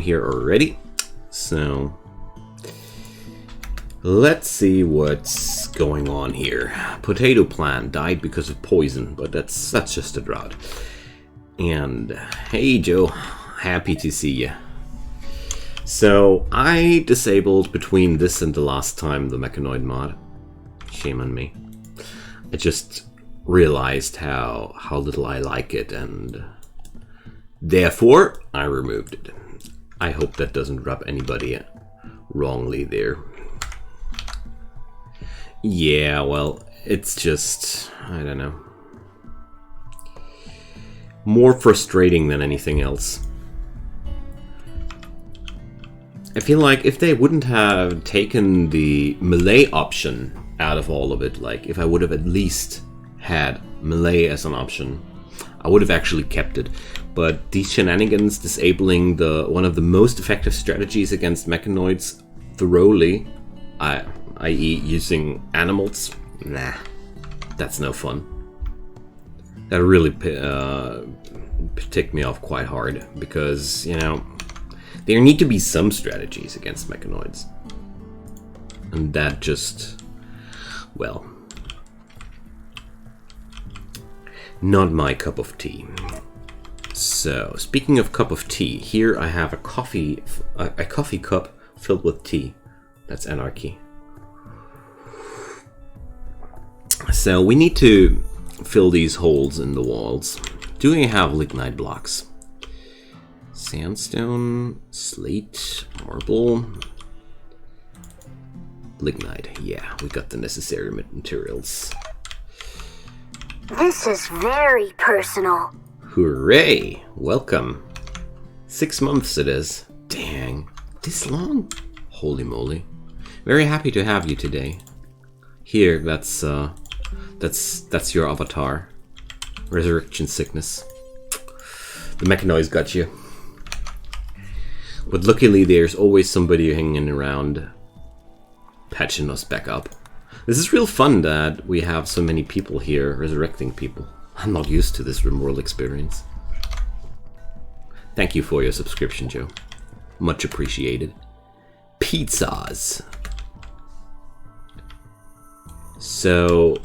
here already. So let's see what's going on here. Potato plant died because of poison, but that's just a drought. And hey Joe, happy to see you. So I disabled between this and the last time the mechanoid mod. Shame on me. I just realized how little I like it, and therefore I removed it. I hope that doesn't rub anybody wrongly there. Yeah, well, it's just, I don't know, more frustrating than anything else. I feel like if they wouldn't have taken the melee option out of all of it, like if I would have at least had melee as an option, I would have actually kept it. But these shenanigans disabling one of the most effective strategies against mechanoids thoroughly, i.e. using animals, nah, that's no fun. That really ticked me off quite hard, because, you know, there need to be some strategies against mechanoids. And that just, well, not my cup of tea. So, speaking of cup of tea, here I have a coffee cup filled with tea. That's anarchy. So we need to fill these holes in the walls. Do we have lignite blocks? Sandstone, slate, marble, lignite. Yeah, we got the necessary materials. This is very personal. Hooray! Welcome. 6 months it is. Dang, this long? Holy moly. Very happy to have you today. Here, that's your avatar. Resurrection sickness. The mechanoids got you. But luckily there's always somebody hanging around patching us back up. This is real fun that we have so many people here resurrecting people. I'm not used to this Rimworld experience. Thank you for your subscription, Joe. Much appreciated. Pizzas. So,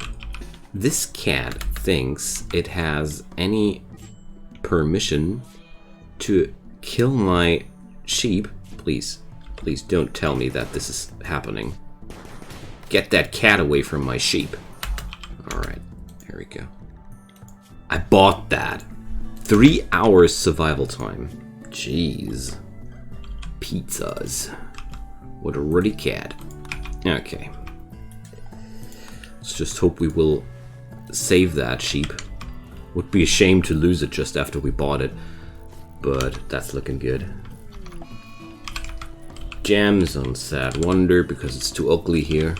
this cat thinks it has any permission to kill my sheep. Please don't tell me that this is happening. Get that cat away from my sheep. Alright, here we go. I bought that. 3 hours survival time. Jeez. Pizzas. What a ruddy cat. Okay. Let's just hope we will save that sheep. Would be a shame to lose it just after we bought it. But that's looking good. Gems on Sad Wonder because it's too ugly here.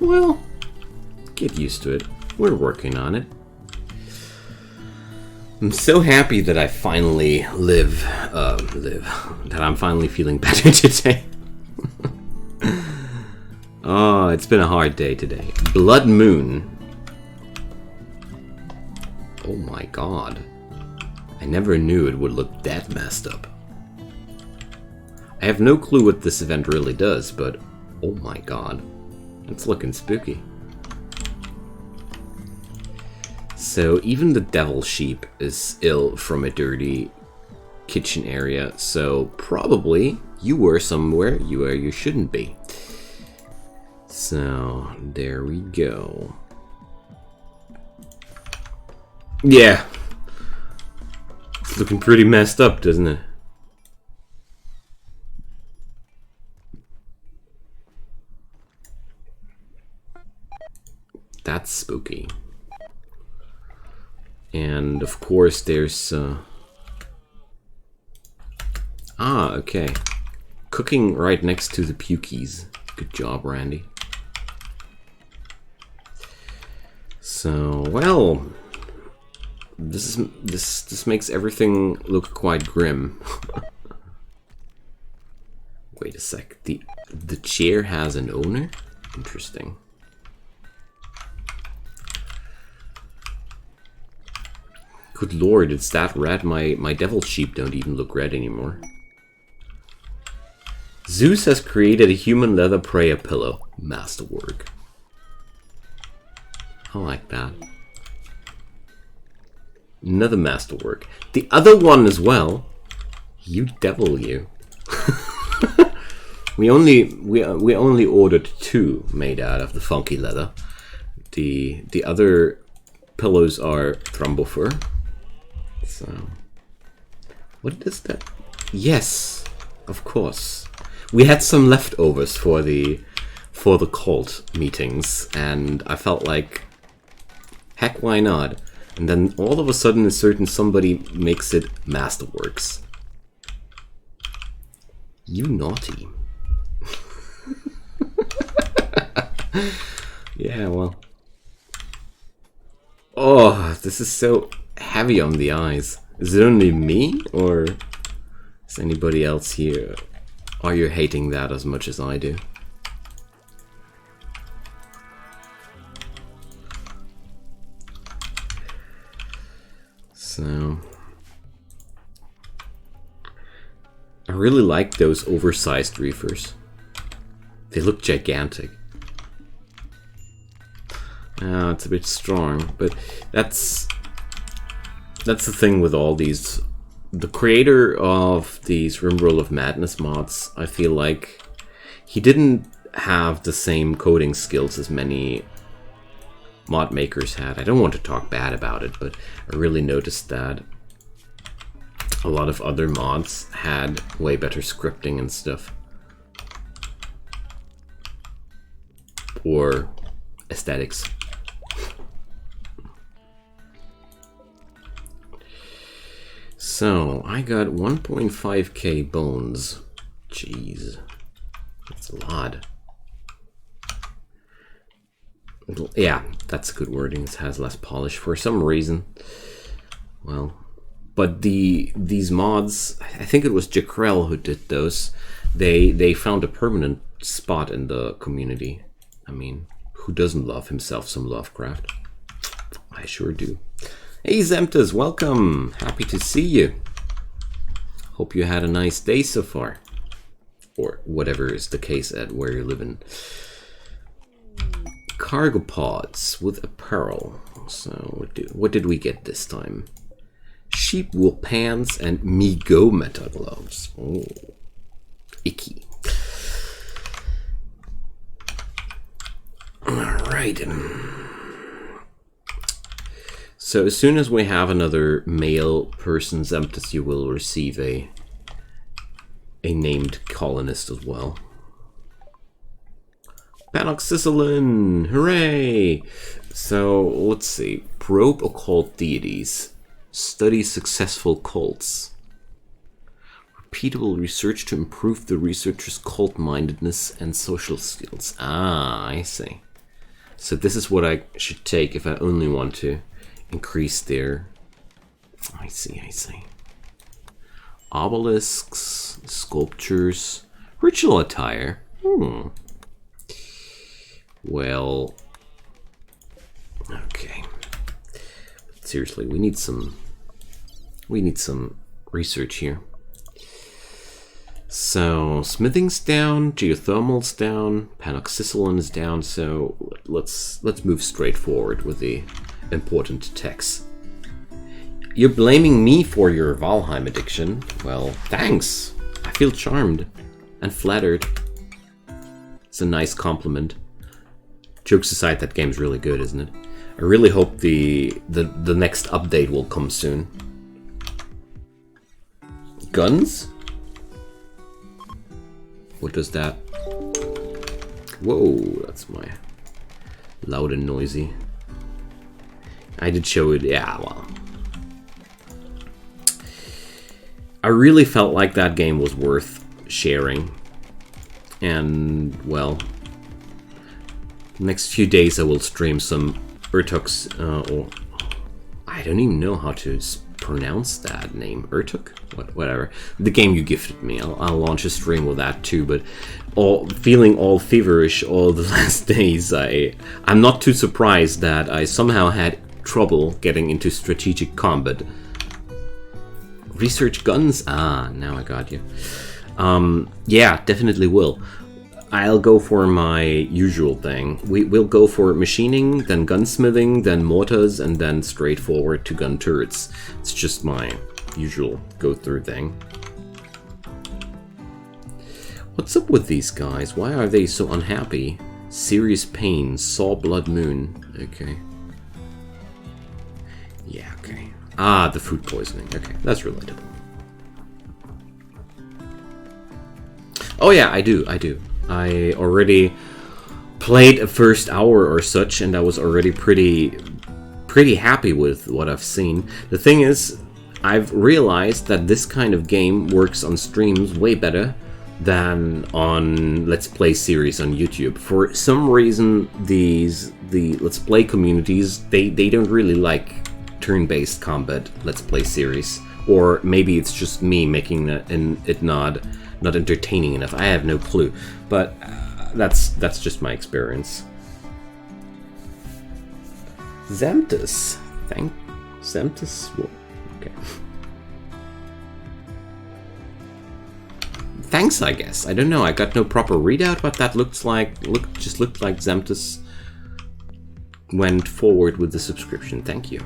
Well, get used to it. We're working on it. I'm so happy that I finally that I'm finally feeling better today. Oh, it's been a hard day today. Blood Moon. Oh my god. I never knew it would look that messed up. I have no clue what this event really does, but oh my god. It's looking spooky. So even the devil sheep is ill from a dirty kitchen area, so probably you were somewhere where you shouldn't be. So there we go. Yeah. It's looking pretty messed up, doesn't it? That's spooky. And of course there's okay. Cooking right next to the pukies. Good job, Randy. So, well, this makes everything look quite grim. Wait a sec. The chair has an owner? Interesting. Good lord, it's that red. My devil sheep don't even look red anymore. Zeus has created a human leather prayer pillow. Masterwork. I like that. Another masterwork. The other one as well. You devil, you. we only ordered 2 made out of the funky leather. The other pillows are Thrumbofer. So what is that? Yes, of course. We had some leftovers for the cult meetings, and I felt like, heck, why not? And then all of a sudden, a certain somebody makes it Masterworks. You naughty. Yeah, well. Oh, this is so heavy on the eyes. Is it only me, or is anybody else here? Are you hating that as much as I do? So I really like those oversized reefers. They look gigantic. It's a bit strong, but that's the thing with all these. The creator of these Rimworld of Madness mods, I feel like he didn't have the same coding skills as many mod makers had. I don't want to talk bad about it, but I really noticed that a lot of other mods had way better scripting and stuff. Or aesthetics. So, I got 1.5k bones. Jeez. That's a lot. Yeah, that's good wording. It has less polish for some reason. Well, but these mods, I think it was Jakrell who did those. They found a permanent spot in the community. I mean, who doesn't love himself some Lovecraft? I sure do. Hey Zemtas, welcome! Happy to see you. Hope you had a nice day so far. Or whatever is the case at where you're living. Cargo pods with apparel. So what did we get this time? Sheep wool pants and Migo metal gloves. Oh, icky. Alright. So as soon as we have another male person Zemtas, you will receive a named colonist as well. Panoxycillin! Hooray! So let's see. Probe occult deities. Study successful cults. Repeatable research to improve the researcher's cult-mindedness and social skills. Ah, I see. So this is what I should take if I only want to increase their... I see. Obelisks, sculptures, ritual attire. Well, okay. Seriously, we need some research here. So smithing's down, geothermal's down, panoxycillin is down. So let's move straight forward with the important techs. You're blaming me for your Valheim addiction. Well, thanks. I feel charmed and flattered. It's a nice compliment. Jokes aside, that game's really good, isn't it? I really hope the next update will come soon. Guns? What does that? Whoa, that's my loud and noisy. I did show it, yeah, well. I really felt like that game was worth sharing. And, well, next few days I will stream some Urtuk's, or I don't even know how to pronounce that name. Urtuk? Whatever. The game you gifted me. I'll launch a stream with that too, but feeling all feverish all the last days, I'm not too surprised that I somehow had trouble getting into strategic combat. Research guns? Ah, now I got you. Yeah, definitely will. I'll go for my usual thing. We'll go for machining, then gunsmithing, then mortars, and then straight forward to gun turrets. It's just my usual go-through thing. What's up with these guys? Why are they so unhappy? Serious pain, saw blood moon. Okay. Yeah, okay. Ah, the food poisoning. Okay, that's relatable. Oh yeah, I do. I already played a first hour or such, and I was already pretty happy with what I've seen. The thing is, I've realized that this kind of game works on streams way better than on Let's Play series on YouTube. For some reason, the Let's Play communities, they don't really like turn-based combat Let's Play series. Or maybe it's just me making it not entertaining enough. I have no clue, but that's just my experience. Zemtus, Zemtus. Okay. Thanks, I guess. I don't know. I got no proper readout what that looks like. Just looked like Zemtus went forward with the subscription. Thank you.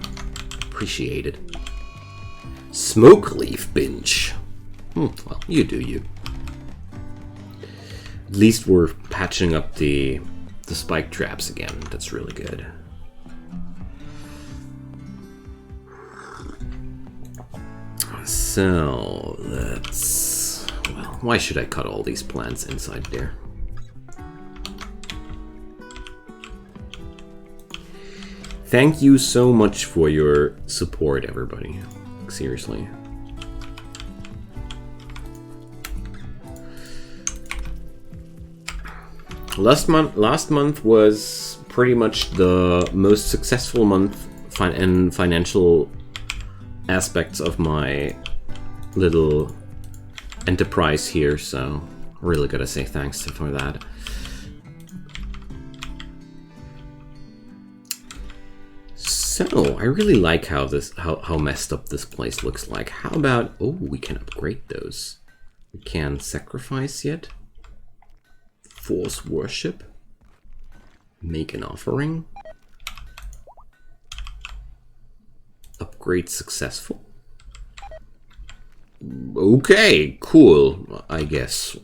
Appreciate it. Smoke leaf binge. Well, you do you. At least we're patching up the spike traps again. That's really good. So, let's... Well, why should I cut all these plants inside there? Thank you so much for your support, everybody. Seriously. Last month was pretty much the most successful month in financial aspects of my little enterprise here, so really gotta say thanks for that. So I really like how messed up this place looks like. How about, oh, we can upgrade those. We can sacrifice yet. Force worship. Make an offering. Upgrade successful. Okay, cool, I guess.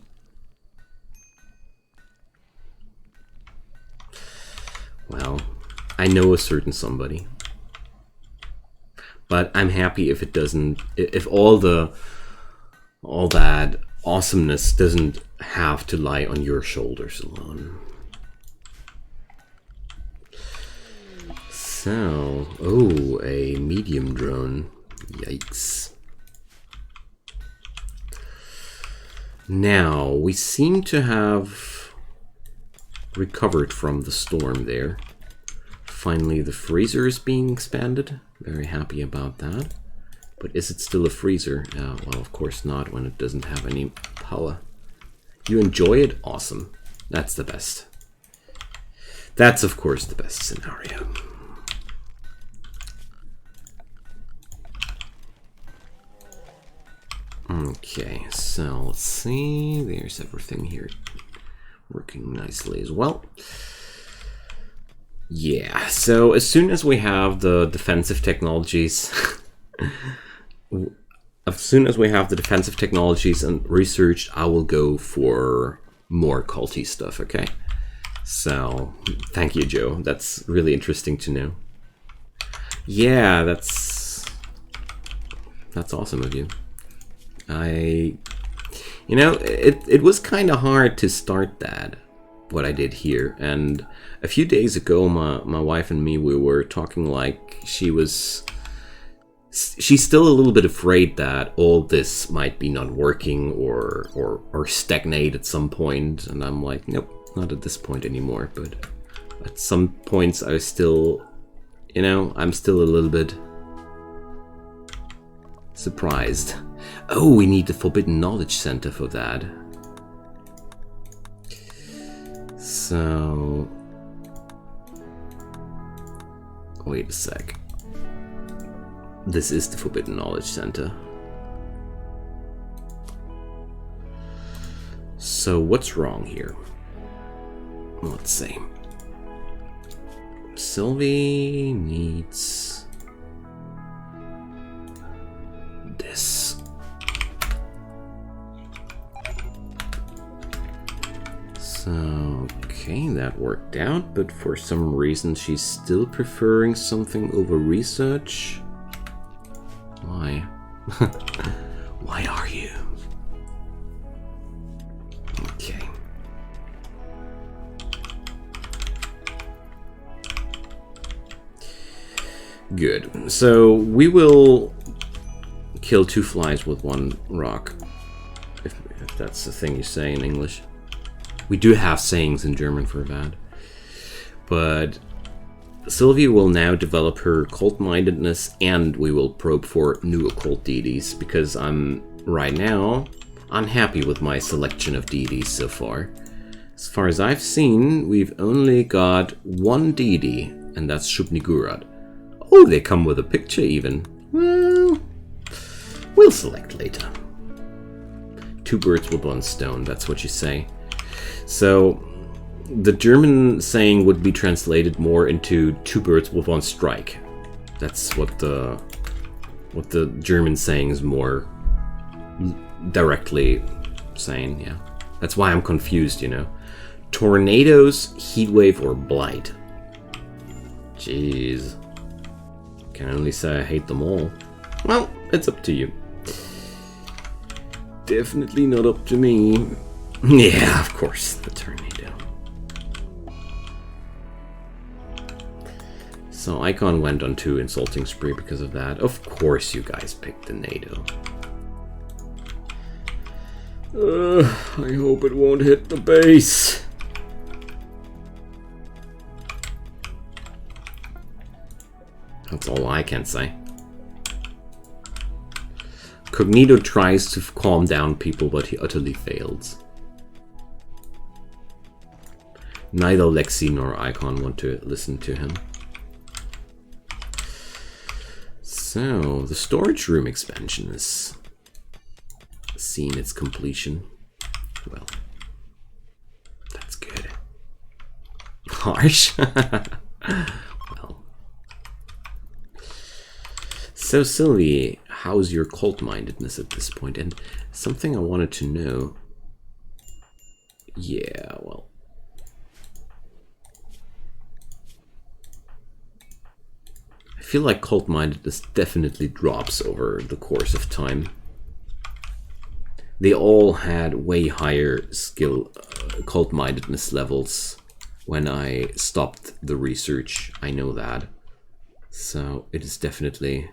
Well, I know a certain somebody. But I'm happy if it doesn't, if all that awesomeness doesn't have to lie on your shoulders alone. So, oh, a medium drone. Yikes. Now, we seem to have recovered from the storm there. Finally, the freezer is being expanded. Very happy about that. But is it still a freezer? Well, of course not when it doesn't have any power. You enjoy it? Awesome. That's the best. That's, of course, the best scenario. Okay, so let's see. There's everything here working nicely as well. Yeah, so as soon as we have the defensive technologies, and researched, I will go for more culty stuff, okay? So, thank you, Joe. That's really interesting to know. Yeah, that's awesome of you. You know, it was kind of hard to start what I did here, and a few days ago my wife and me, we were talking like she's still a little bit afraid that all this might be not working or stagnate at some point, and I'm like, nope, not at this point anymore. But at some points I still, you know, I'm still a little bit surprised. Oh, we need the Forbidden Knowledge Center for that. So, wait a sec. This is the Forbidden Knowledge Center. So what's wrong here? Let's see. Sylvie needs this. So, okay, that worked out, but for some reason she's still preferring something over research. Why? Why are you? Okay. Good. So we will kill 2 flies with 1 rock. If that's the thing you say in English. We do have sayings in German for that. But Sylvie will now develop her cult-mindedness, and we will probe for new occult deities, because I'm, right now, unhappy with my selection of deities so far. As far as I've seen, we've only got 1 deity, and that's Shub-Niggurath. Oh, they come with a picture even. Well, we'll select later. 2 birds with 1 stone, that's what you say. So, the German saying would be translated more into 2 birds with 1 strike. That's what the German saying is more directly saying, yeah. That's why I'm confused, you know. Tornadoes, heatwave, or blight. Jeez. Can only say I hate them all. Well, it's up to you. Definitely not up to me. Yeah, of course, the tornado. So Ic0n went on to insulting spree because of that. Of course you guys picked the NATO. I hope it won't hit the base. That's all I can say. Cognito tries to calm down people, but he utterly fails. Neither Lexi nor Ic0n want to listen to him. So, the storage room expansion has seen its completion. Well, that's good. Harsh. Well. So, Sylvie, how's your cult-mindedness at this point? And something I wanted to know. Yeah, well. I feel like cult-mindedness definitely drops over the course of time. They all had way higher skill cult-mindedness levels when I stopped the research. I know that. So it is definitely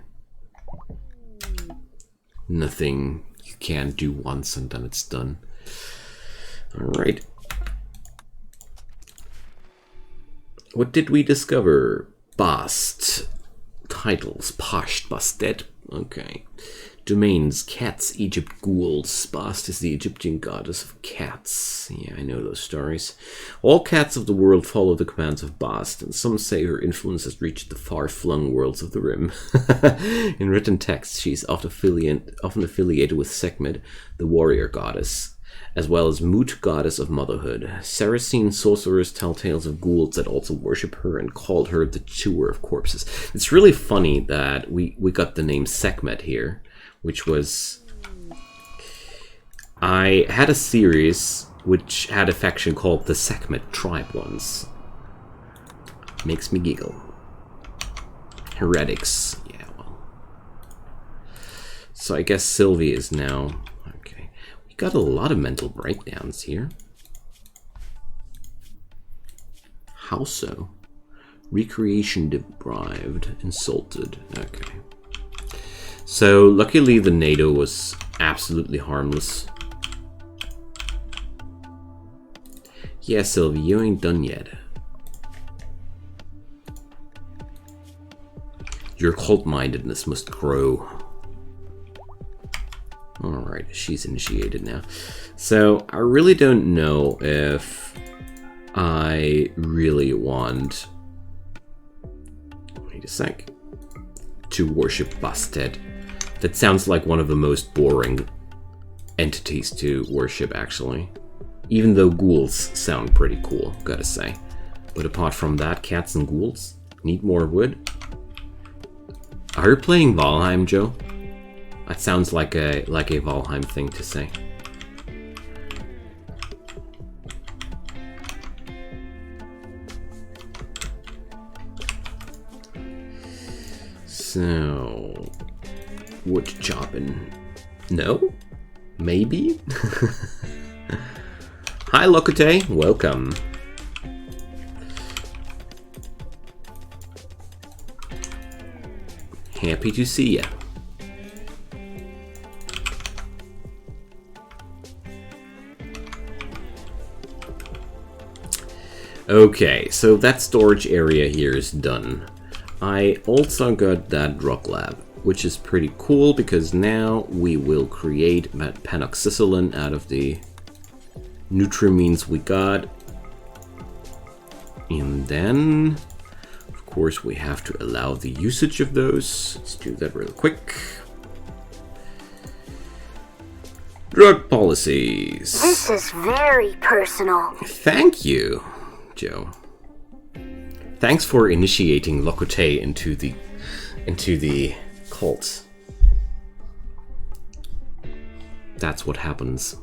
nothing you can do once and then it's done. Alright. What did we discover? Bast. Titles, Pasht, Bastet, okay. Domains, cats, Egypt, ghouls. Bast is the Egyptian goddess of cats. Yeah, I know those stories. All cats of the world follow the commands of Bast, and some say her influence has reached the far-flung worlds of the Rim. In written text, she is often affiliated with Sekhmet, the warrior goddess, as well as Mut, goddess of motherhood. Saracen sorcerers tell tales of ghouls that also worship her and called her the chewer of corpses. It's really funny that we got the name Sekhmet here, which was... I had a series which had a faction called the Sekhmet tribe once. Makes me giggle. Heretics. Yeah, well. So I guess Sylvie is now... Got a lot of mental breakdowns here. How so? Recreation deprived, insulted. Okay. So luckily the NATO was absolutely harmless. Yeah, Sylvie, you ain't done yet. Your cult-mindedness must grow. Alright, she's initiated now. So, I really don't know if I really want... Wait a sec. To worship Bastet. That sounds like one of the most boring entities to worship, actually. Even though ghouls sound pretty cool, gotta say. But apart from that, cats and ghouls need more wood. Are you playing Valheim, Joe? That sounds like a Valheim thing to say. So, wood chopping. No? Maybe? Hi, Lokute. Welcome. Happy to see ya. Okay, so that storage area here is done. I also got that drug lab, which is pretty cool because now we will create panoxycillin out of the nutrimines we got. And then, of course, we have to allow the usage of those. Let's do that real quick. Drug policies. This is very personal. Thank you, Joe. Thanks for initiating Lokute into the cult. That's what happens.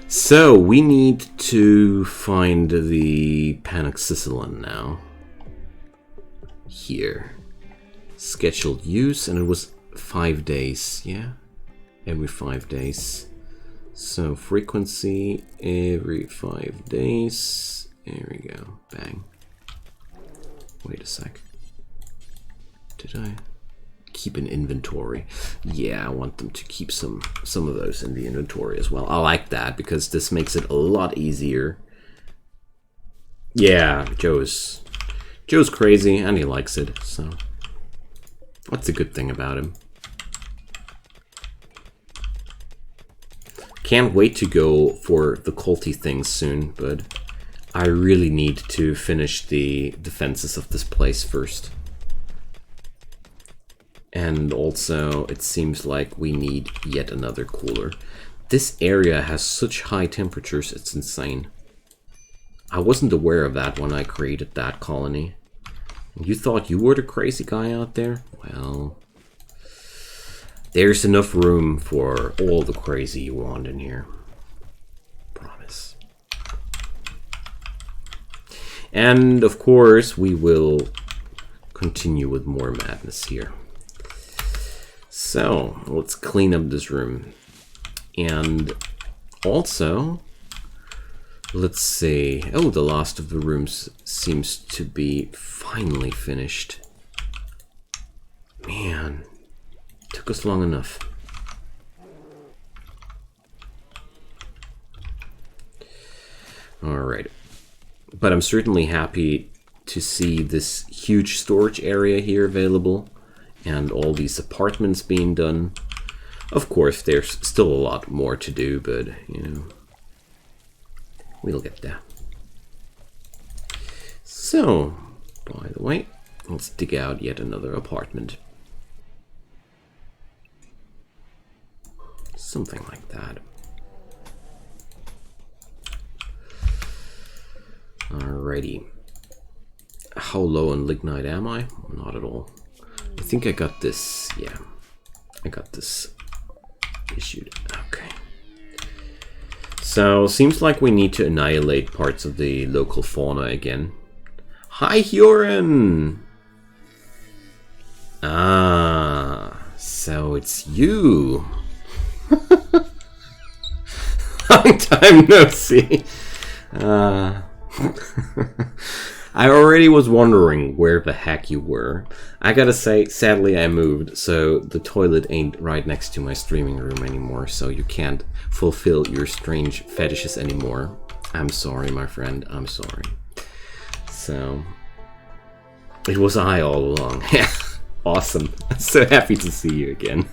So we need to find the panoxycillin now. Here. Scheduled use, and it was 5 days, yeah? Every 5 days. So frequency every 5 days. There we go. Bang. Wait a sec. Did I keep an inventory? Yeah, I want them to keep some of those in the inventory as well. I like that because this makes it a lot easier. Yeah, Joe's crazy and he likes it, so that's a good thing about him. Can't wait to go for the culty things soon, but I really need to finish the defenses of this place first. And also, it seems like we need yet another cooler. This area has such high temperatures, it's insane. I wasn't aware of that when I created that colony. You thought you were the crazy guy out there? Well, there's enough room for all the crazy you want in here. Promise. And of course, we will continue with more madness here. So, let's clean up this room. And also, let's see. Oh, the last of the rooms seems to be finally finished. Man, took us long enough. Alright. But I'm certainly happy to see this huge storage area here available and all these apartments being done. Of course, there's still a lot more to do, but, you know, we'll get there. So, by the way, let's dig out yet another apartment. Something like that. Alrighty. How low on lignite am I? Not at all. I think I got this, yeah. I got this issued. Okay. So, seems like we need to annihilate parts of the local fauna again. Hi, Ic0n! Ah, so it's you. Long time no see. I already was wondering where the heck you were. I gotta say, sadly I moved, so the toilet ain't right next to my streaming room anymore, so you can't fulfill your strange fetishes anymore. I'm sorry, my friend, I'm sorry. So, it was I all along. Awesome. I'm so happy to see you again.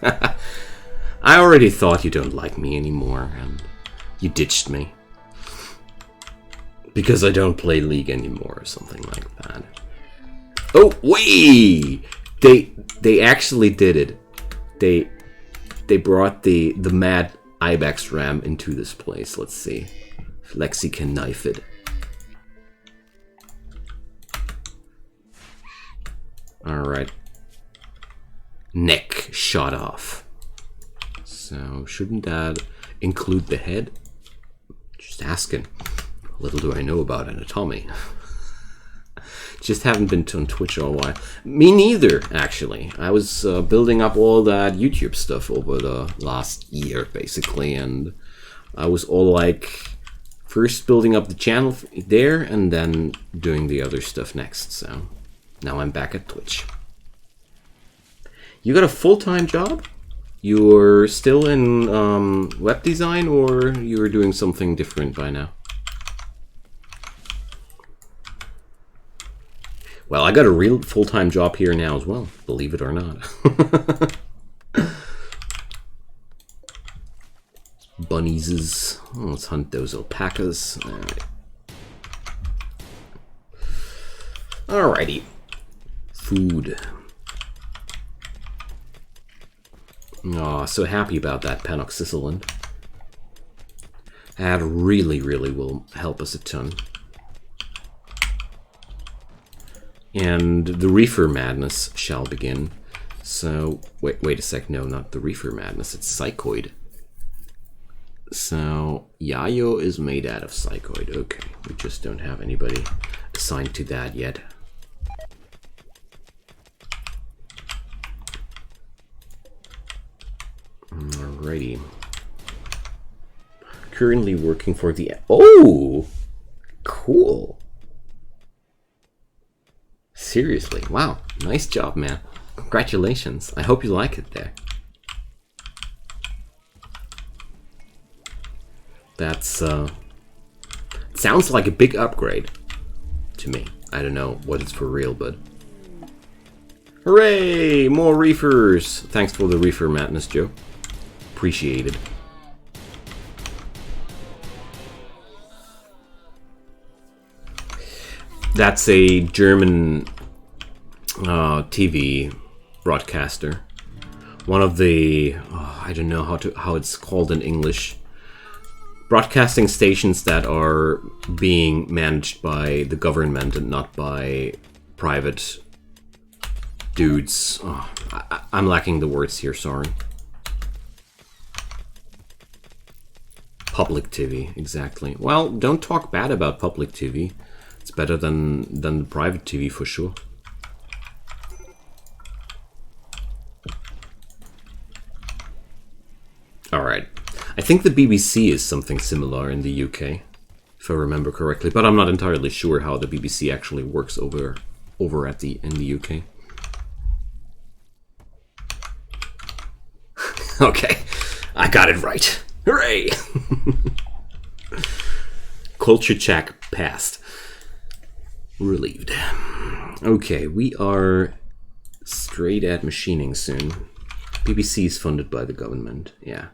I already thought you don't like me anymore, and you ditched me. Because I don't play League anymore or something like that. Oh, wait! They actually did it. They brought the mad Ibex ram into this place. Let's see. Lexi can knife it. Alright. Neck shot off. So, shouldn't that include the head? Just asking. Little do I know about anatomy. Just haven't been on Twitch all a while. Me neither, actually. I was building up all that YouTube stuff over the last year, basically, and I was all like, first building up the channel there, and then doing the other stuff next, so now I'm back at Twitch. You got a full-time job? You're still in web design, or you're doing something different by now? Well, I got a real full-time job here now as well, believe it or not. Bunnies. Oh, let's hunt those alpacas. Alright. Alrighty. Food. Oh, so happy about that panoxycyllin. That really, really will help us a ton. And the reefer madness shall begin. So, wait a sec, no, not the reefer madness, it's psychoid. So, Yayo is made out of psychoid. Okay, we just don't have anybody assigned to that yet. Alrighty. Currently working for the... Oh! Cool. Seriously, wow. Nice job, man. Congratulations. I hope you like it there. That's, sounds like a big upgrade to me. I don't know what it's for real, but... Hooray! More reefers! Thanks for the reefer madness, Joe. Appreciated. That's a German TV broadcaster. One of the... I don't know how it's called in English. Broadcasting stations that are being managed by the government and not by private dudes. Oh, I'm lacking the words here, sorry. Public TV, exactly. Well, don't talk bad about public TV. It's better than the private TV for sure. Alright. I think the BBC is something similar in the UK, if I remember correctly, but I'm not entirely sure how the BBC actually works over in the UK. Okay, I got it right. Hooray! Culture check passed. Relieved. Okay, we are straight at machining soon. BBC is funded by the government. Yeah,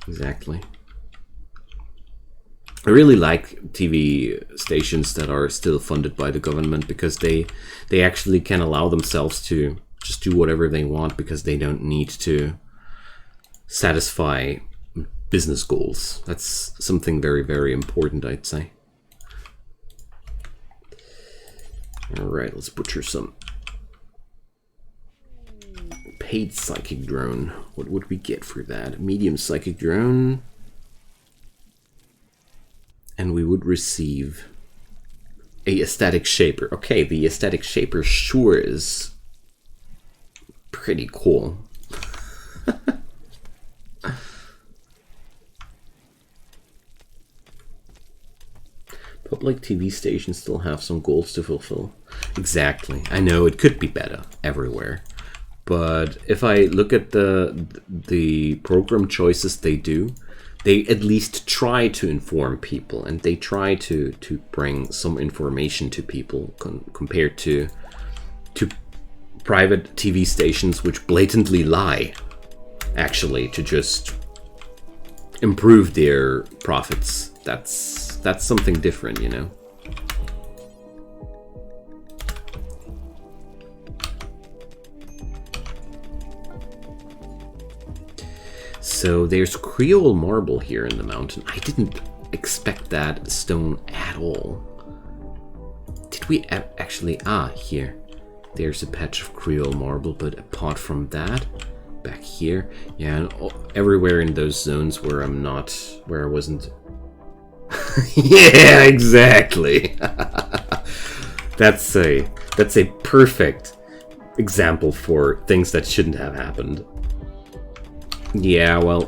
exactly. I really like TV stations that are still funded by the government because they actually can allow themselves to just do whatever they want because they don't need to satisfy business goals. That's something very, very important, I'd say. Alright, let's butcher some. Paid psychic drone. What would we get for that? Medium psychic drone. And we would receive a aesthetic shaper. Okay, the aesthetic shaper sure is pretty cool. Public TV stations still have some goals to fulfill. Exactly. I know it could be better everywhere. But if I look at the program choices they do, they at least try to inform people and they try to bring some information to people compared to private TV stations which blatantly lie, actually, to just improve their profits. That's something different, you know. So there's Creole marble here in the mountain. I didn't expect that stone at all. Did we actually... here. There's a patch of Creole marble, but apart from that, back here, yeah, and everywhere in those zones where where I wasn't... Yeah, exactly! That's a perfect example for things that shouldn't have happened. Yeah, well...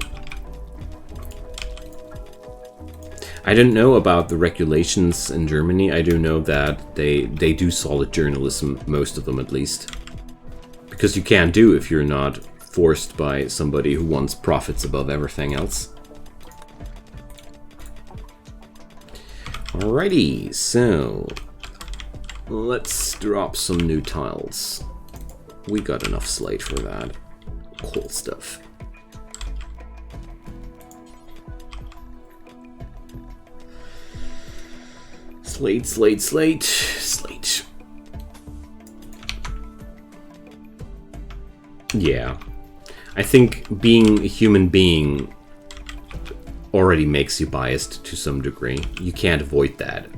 I don't know about the regulations in Germany. I do know that they do solid journalism, most of them at least. Because you can't do if you're not forced by somebody who wants profits above everything else. Alrighty, so let's drop some new tiles. We got enough slate for that. Cool stuff. Slate, slate, slate, slate. Yeah. I think being a human being already makes you biased to some degree. You can't avoid that.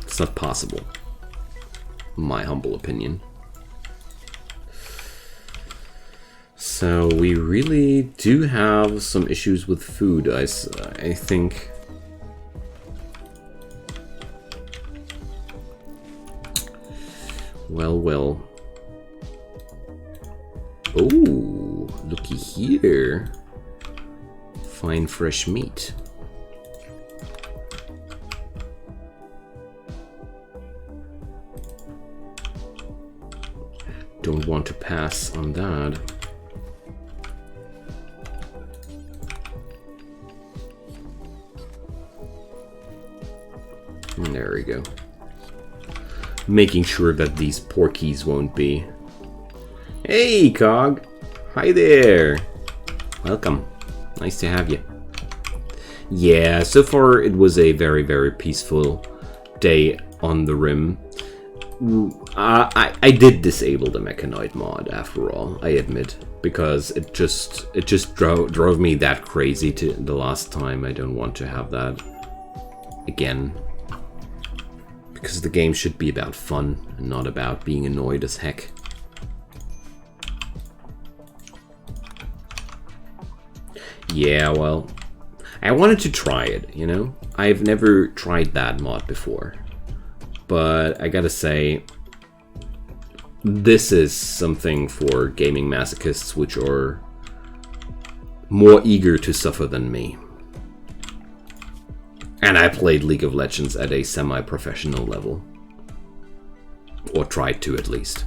It's not possible. My humble opinion. So we really do have some issues with food, I think. Well, well. Oh, looky here. Fine fresh meat. Don't want to pass on that. And there we go. Making sure that these porkies won't be. Hey, Cog! Hi there! Welcome. Nice to have you. Yeah, so far it was a very, very peaceful day on the Rim. I did disable the mechanoid mod after all, I admit, because it just drove me that crazy to the last time. I don't want to have that again. Because the game should be about fun and not about being annoyed as heck. Yeah, well, I wanted to try it, you know? I've never tried that mod before. But I gotta say, this is something for gaming masochists which are more eager to suffer than me. And I played League of Legends at a semi-professional level. Or tried to, at least.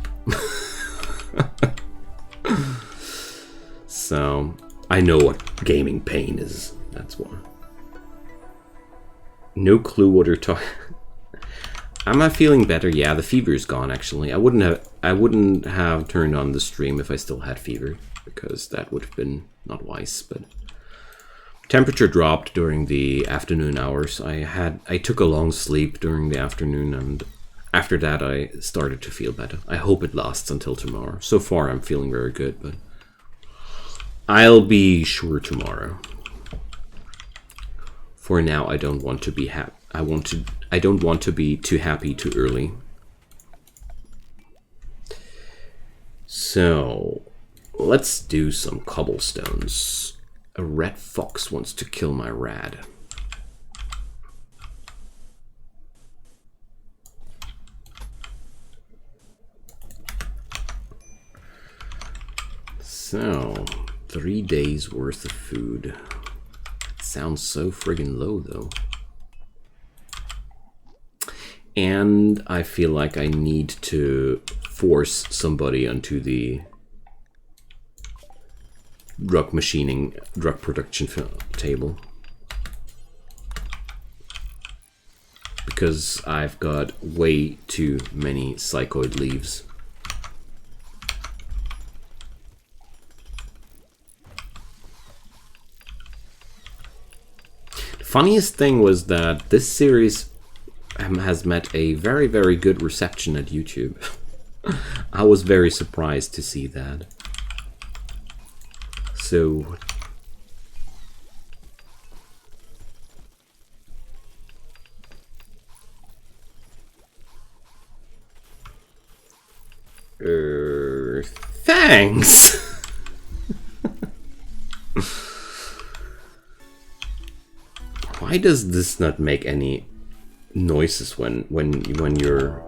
So, I know what gaming pain is. That's why. No clue what you're talking... Am I feeling better? Yeah, the fever's gone, actually. I wouldn't have turned on the stream if I still had fever, because that would have been not wise, but... Temperature dropped during the afternoon hours. I took a long sleep during the afternoon, and after that I started to feel better. I hope it lasts until tomorrow. So far I'm feeling very good, but I'll be sure tomorrow. For now, I don't want to be I don't want to be too happy too early. So let's do some cobblestones. A red fox wants to kill my rad. So, 3 days worth of food. Sounds so friggin' low though. And I feel like I need to force somebody onto the drug production table. Because I've got way too many psychoid leaves. The funniest thing was that this series has met a very, very good reception at YouTube. I was very surprised to see that. So Thanks. Why does this not make any noises when you're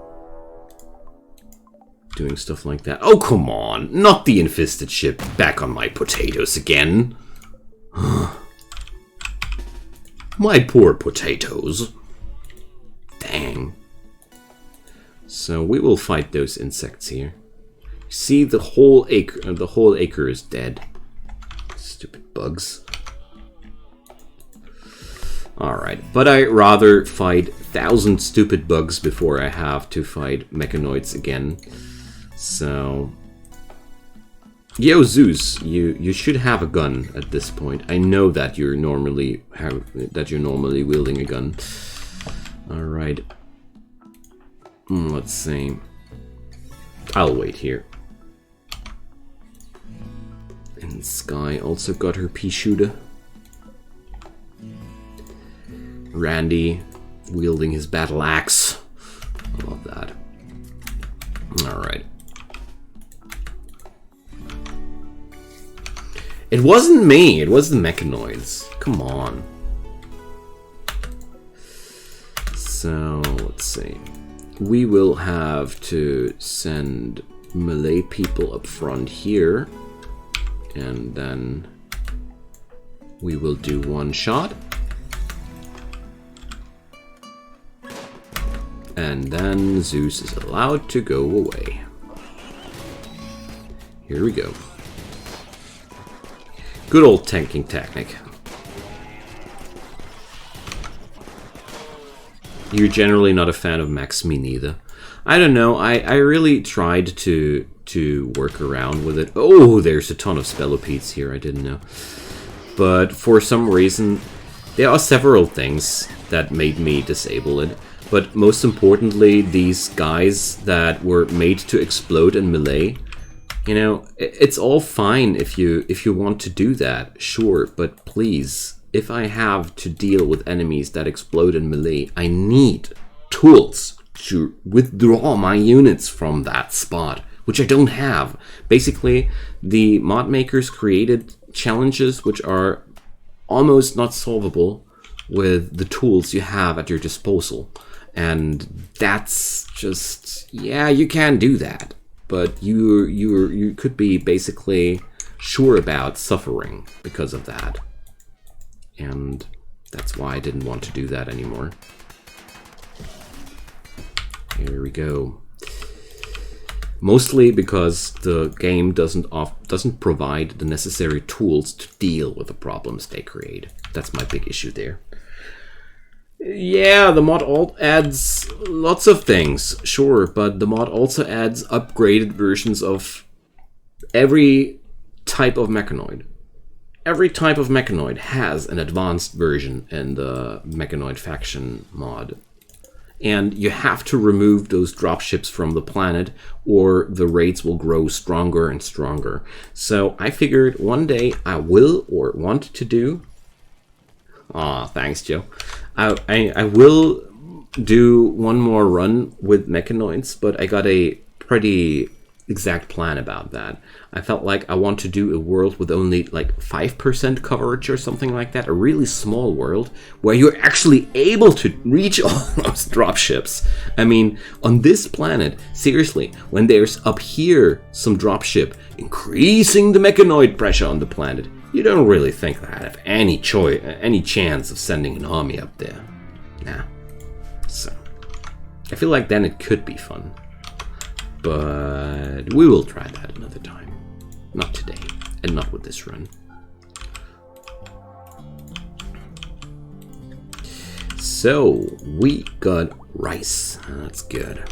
doing stuff like that? Oh, come on. Not the infested ship back on my potatoes again. My poor potatoes. Dang. So we will fight those insects here. See, the whole acre is dead. Stupid bugs. Alright, but I'd rather fight 1,000 stupid bugs before I have to fight mechanoids again. So... Yo, Zeus, you should have a gun at this point. I know that you're normally wielding a gun. Alright. Let's see. I'll wait here. And Sky also got her pea shooter. Randy wielding his battle axe. I love that. Alright. It wasn't me, it was the mechanoids. Come on. So, let's see. We will have to send melee people up front here. And then we will do one shot. And then Zeus is allowed to go away. Here we go. Good old tanking technique. You're generally not a fan of Max, me neither. I don't know, I really tried to work around with it. Oh, there's a ton of Spellopedes here, I didn't know. But for some reason, there are several things that made me disable it. But most importantly, these guys that were made to explode in melee, you know, it's all fine if you want to do that, sure, but please, if I have to deal with enemies that explode in melee, I need tools to withdraw my units from that spot, which I don't have. Basically, the mod makers created challenges which are almost not solvable with the tools you have at your disposal. And that's just, yeah, you can do that, but you could be basically sure about suffering because of that. And that's why I didn't want to do that anymore. Here we go. Mostly because the game doesn't provide the necessary tools to deal with the problems they create. That's my big issue there. Yeah, the mod alt adds lots of things, sure, but the mod also adds upgraded versions of every type of mechanoid. Every type of mechanoid has an advanced version in the Mechanoid Faction mod. And you have to remove those dropships from the planet, or the raids will grow stronger and stronger. So I figured one day I will, or want to do... Aw, thanks, Joe. I will do one more run with mechanoids, but I got a pretty exact plan about that. I felt like I want to do a world with only like 5% coverage or something like that, a really small world where you're actually able to reach all those dropships. I mean, on this planet, seriously, when there's up here some dropship increasing the mechanoid pressure on the planet, you don't really think that I have any chance of sending an army up there. Nah. So, I feel like then it could be fun. But we will try that another time. Not today, and not with this run. So, we got rice. That's good.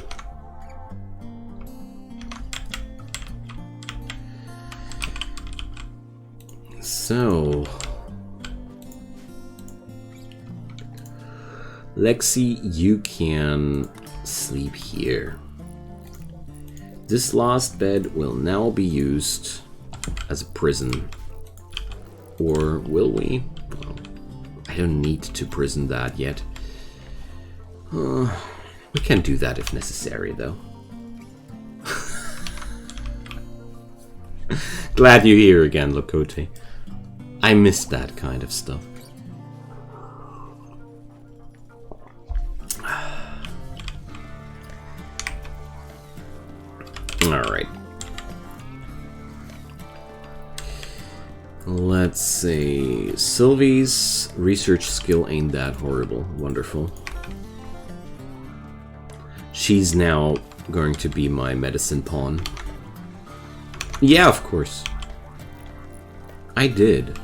So, Lexi, you can sleep here. This last bed will now be used as a prison. Or will we? Well, I don't need to prison that yet. We can do that if necessary, though. Glad you're here again, Lokote. I miss that kind of stuff. Alright. Let's see. Sylvie's research skill ain't that horrible. Wonderful. She's now going to be my medicine pawn. Yeah, of course. I did.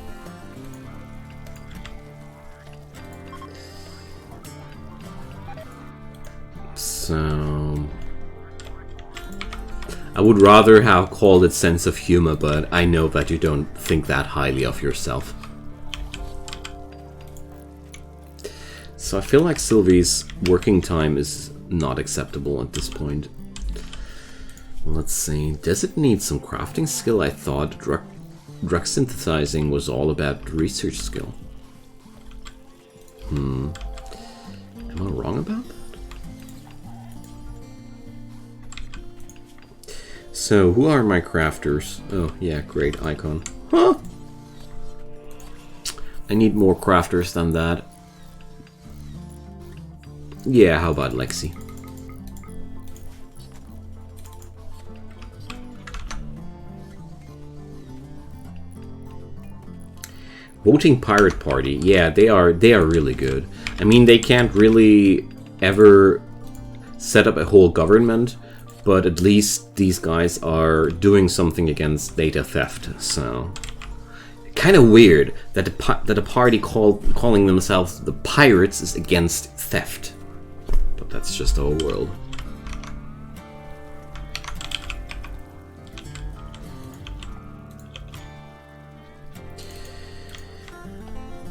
So... I would rather have called it sense of humor, but I know that you don't think that highly of yourself. So I feel like Sylvie's working time is not acceptable at this point. Let's see. Does it need some crafting skill? I thought drug synthesizing was all about research skill. Am I wrong about that? So, who are my crafters? Oh, yeah, great Ic0n. Huh! I need more crafters than that. Yeah, how about Lexi? Voting Pirate Party. Yeah, they are really good. I mean, they can't really ever set up a whole government, but at least these guys are doing something against data theft, so... Kind of weird that a party calling themselves the Pirates is against theft. But that's just our world.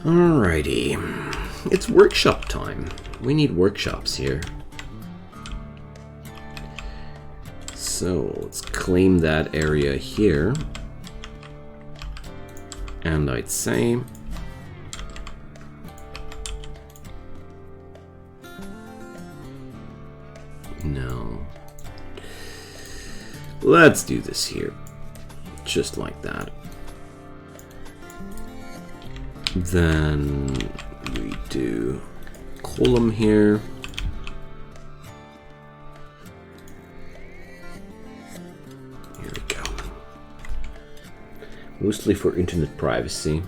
Alrighty. It's workshop time. We need workshops here. So, let's claim that area here. And I'd say... No. Let's do this here. Just like that. Then we do column here. Here we go. Mostly for internet privacy.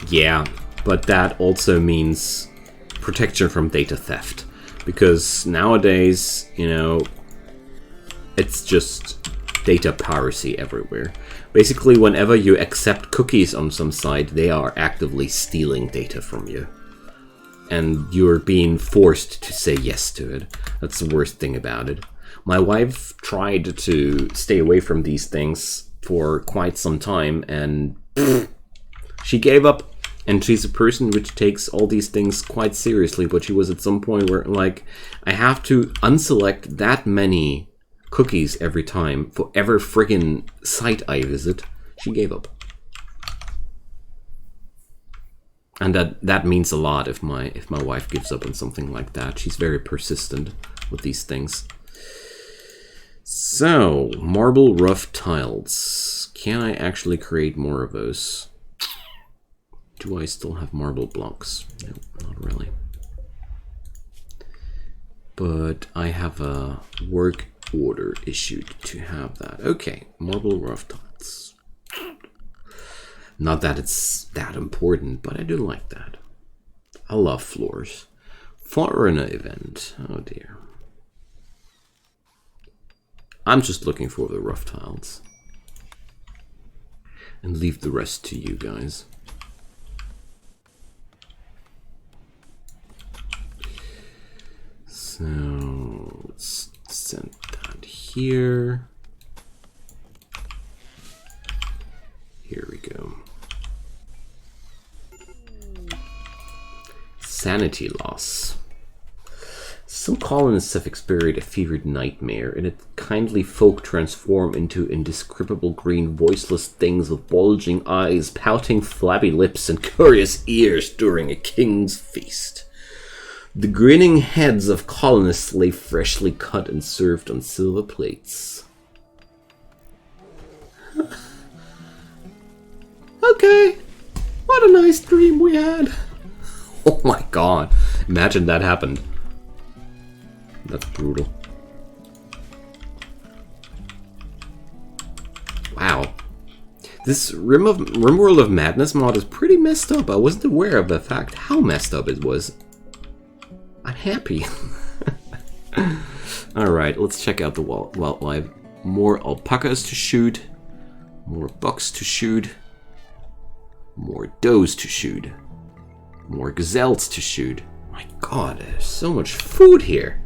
Yeah, but that also means protection from data theft. Because nowadays, you know, it's just data piracy everywhere. Basically, whenever you accept cookies on some site, they are actively stealing data from you. And you're being forced to say yes to it. That's the worst thing about it. My wife tried to stay away from these things for quite some time, and she gave up. And she's a person which takes all these things quite seriously, but she was at some point where, like, I have to unselect that many cookies every time for every friggin' site I visit. She gave up. And that means a lot if my wife gives up on something like that. She's very persistent with these things. So, marble rough tiles. Can I actually create more of those? Do I still have marble blocks? No, not really. But I have a work order issued to have that. Okay, marble rough tiles. Not that it's that important, but I do like that. I love floors. Foreigner event. Oh dear. I'm just looking for the rough tiles. And leave the rest to you guys. So let's send that here. Here we go. Sanity loss. Some colonists have experienced a fevered nightmare, and it kindly folk transform into indescribable green voiceless things with bulging eyes, pouting flabby lips, and curious ears during a king's feast. The grinning heads of colonists lay freshly cut and served on silver plates. Okay. What a nice dream we had. Oh my god. Imagine that happened. That's brutal. Wow. This Rimworld of Madness mod is pretty messed up. I wasn't aware of the fact how messed up it was. I'm happy. Alright, let's check out the wildlife. More alpacas to shoot. More bucks to shoot. More does to shoot. More gazelles to shoot. My god, there's so much food here.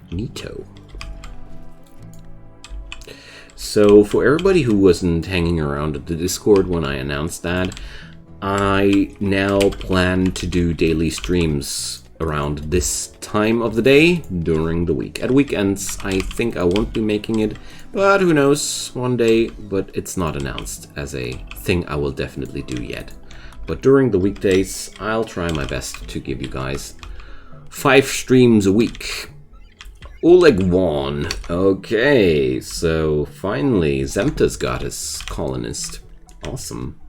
Neato. So, for everybody who wasn't hanging around at the Discord when I announced that, I now plan to do daily streams around this time of the day during the week. At weekends, I think I won't be making it, but who knows, one day, but it's not announced as a thing I will definitely do yet. But during the weekdays, I'll try my best to give you guys 5 streams a week. Cult of Ic0n. Okay, so finally, Zemta's got his colonist. Awesome.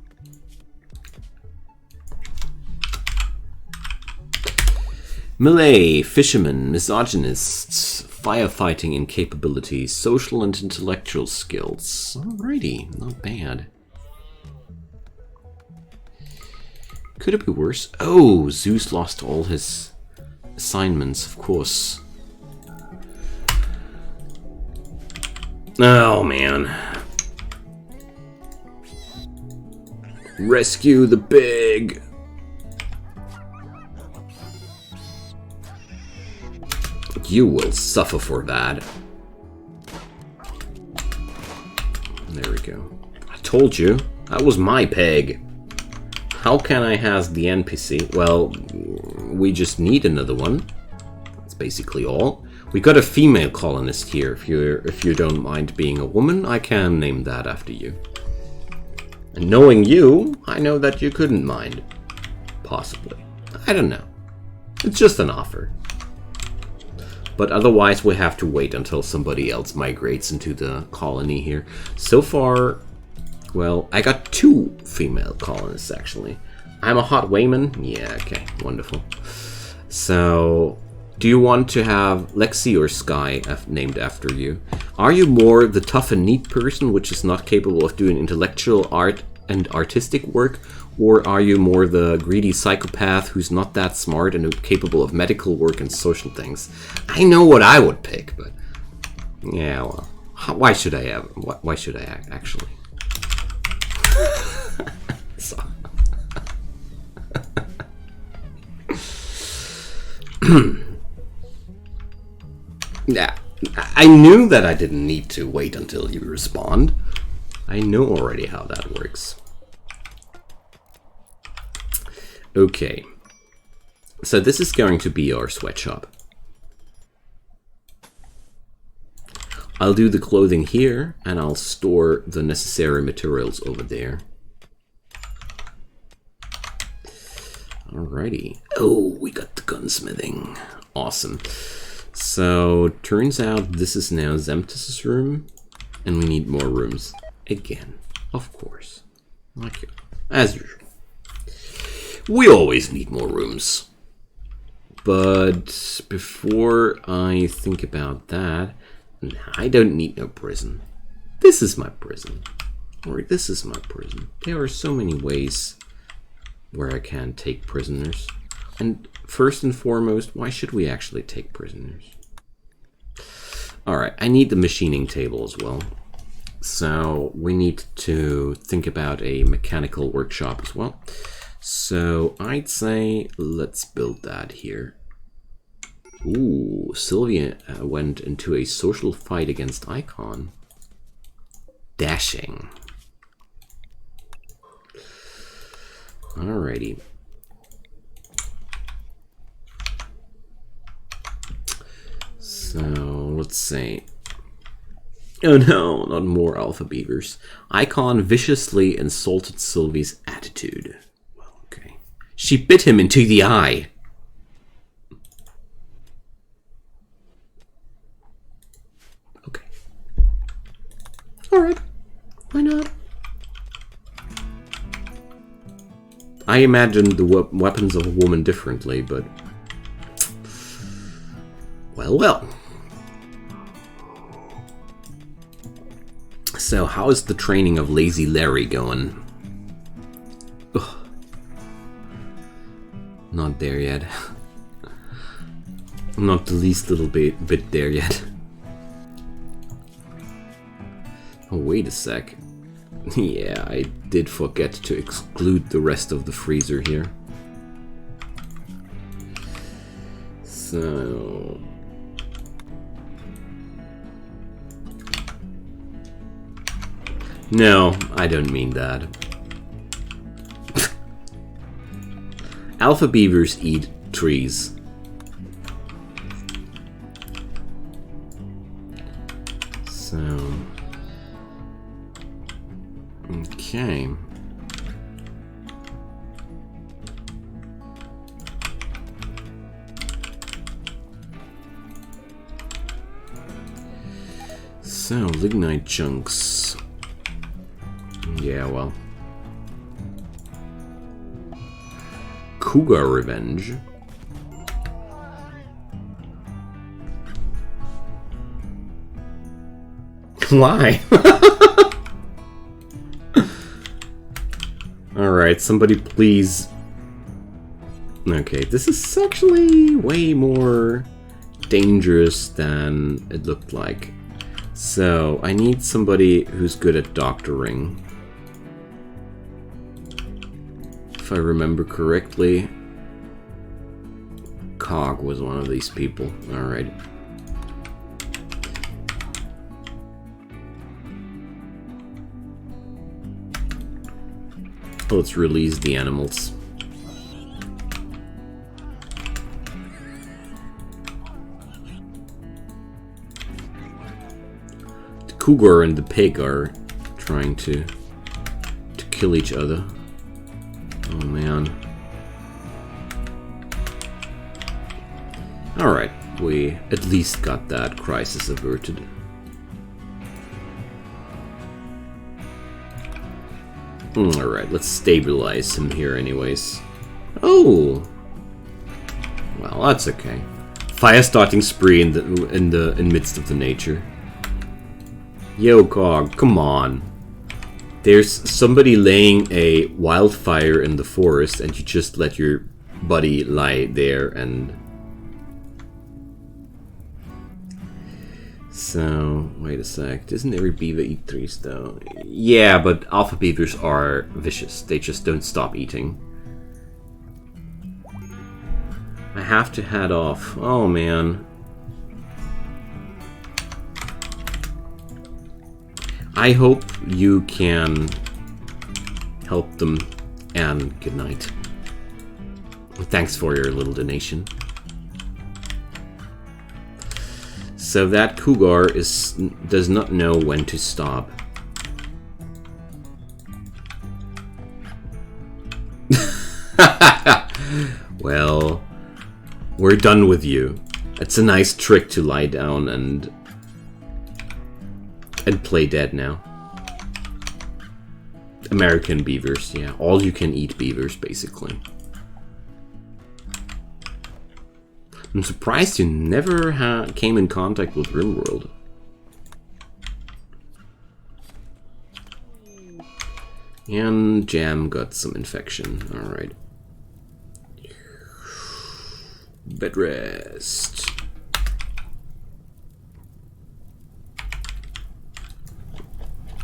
Malay, fisherman, misogynists, firefighting incapabilities, social and intellectual skills. Alrighty, not bad. Could it be worse? Oh, Zeus lost all his assignments, of course. Oh, man. Rescue the pig. You will suffer for that. There we go. I told you, that was my peg. How can I has the NPC? Well, we just need another one. That's basically all. We got a female colonist here. If you don't mind being a woman, I can name that after you. And knowing you, I know that you couldn't mind. Possibly. I don't know. It's just an offer. But otherwise, we have to wait until somebody else migrates into the colony here. So far, well, I got 2 female colonists, actually. I'm a hot wayman? Yeah, okay, wonderful. So, do you want to have Lexi or Sky named after you? Are you more the tough and neat person, which is not capable of doing intellectual art and artistic work? Or are you more the greedy psychopath who's not that smart and capable of medical work and social things? I know what I would pick, but yeah, well, why should I have? Why should I actually? So. Yeah, I knew that I didn't need to wait until you respond. I know already how that works. Okay, so this is going to be our sweatshop. I'll do the clothing here, and I'll store the necessary materials over there. Alrighty. Oh, we got the gunsmithing. Awesome. So, turns out this is now Zemtas's room, and we need more rooms. Again, of course. Like, as usual. We always need more rooms. But before I think about that, I don't need no prison. This is my prison. Or this is my prison. There are so many ways where I can take prisoners. And first and foremost, why should we actually take prisoners? Alright, I need the machining table as well. So we need to think about a mechanical workshop as well. So I'd say let's build that here. Ooh, Sylvia went into a social fight against Ic0n. Dashing. Alrighty. So let's see. Oh no, not more alpha beavers. Ic0n viciously insulted Sylvie's attitude. Well, okay. She bit him into the eye. Okay. Alright. Why not? I imagined the weapons of a woman differently, but... Well, well. So, how is the training of Lazy Larry going? Ugh. Not there yet. Not the least little bit there yet. Oh, wait a sec. Yeah, I did forget to exclude the rest of the freezer here. So... No, I don't mean that. Alpha beavers eat trees. So... Okay. So, lignite chunks. Yeah, well. Cougar revenge. Why? Alright, somebody please... Okay, this is actually way more dangerous than it looked like. So, I need somebody who's good at doctoring. If I remember correctly, Cog was one of these people. Alright. Let's release the animals. The cougar and the pig are trying to kill each other. Oh man. Alright, we at least got that crisis averted. Alright, let's stabilize him here anyways. Oh! Well, that's okay. Fire starting spree in midst of the nature. Yo, Cog, come on. There's somebody laying a wildfire in the forest and you just let your buddy lie there and... So, wait a sec. Doesn't every beaver eat trees though? Yeah, but alpha beavers are vicious. They just don't stop eating. I have to head off. Oh man. I hope you can help them, and good night. Thanks for your little donation. So that cougar does not know when to stop. Well, we're done with you. It's a nice trick to lie down and play dead now. American beavers, yeah. All you can eat beavers, basically. I'm surprised you never came in contact with Rimworld. And Jam got some infection. Alright. Bed rest.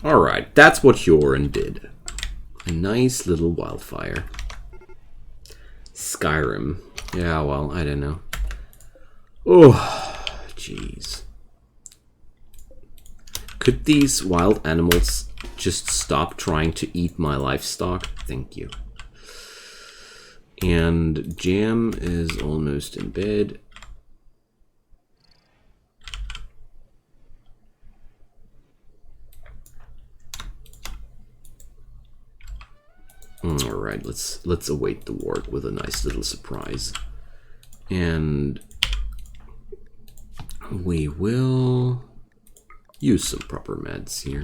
Alright, that's what Ic0n did. A nice little wildfire. Skyrim. Yeah, well, I don't know. Oh, jeez. Could these wild animals just stop trying to eat my livestock? Thank you. And Jam is almost in bed. Alright, let's await the ward with a nice little surprise. And we will use some proper meds here.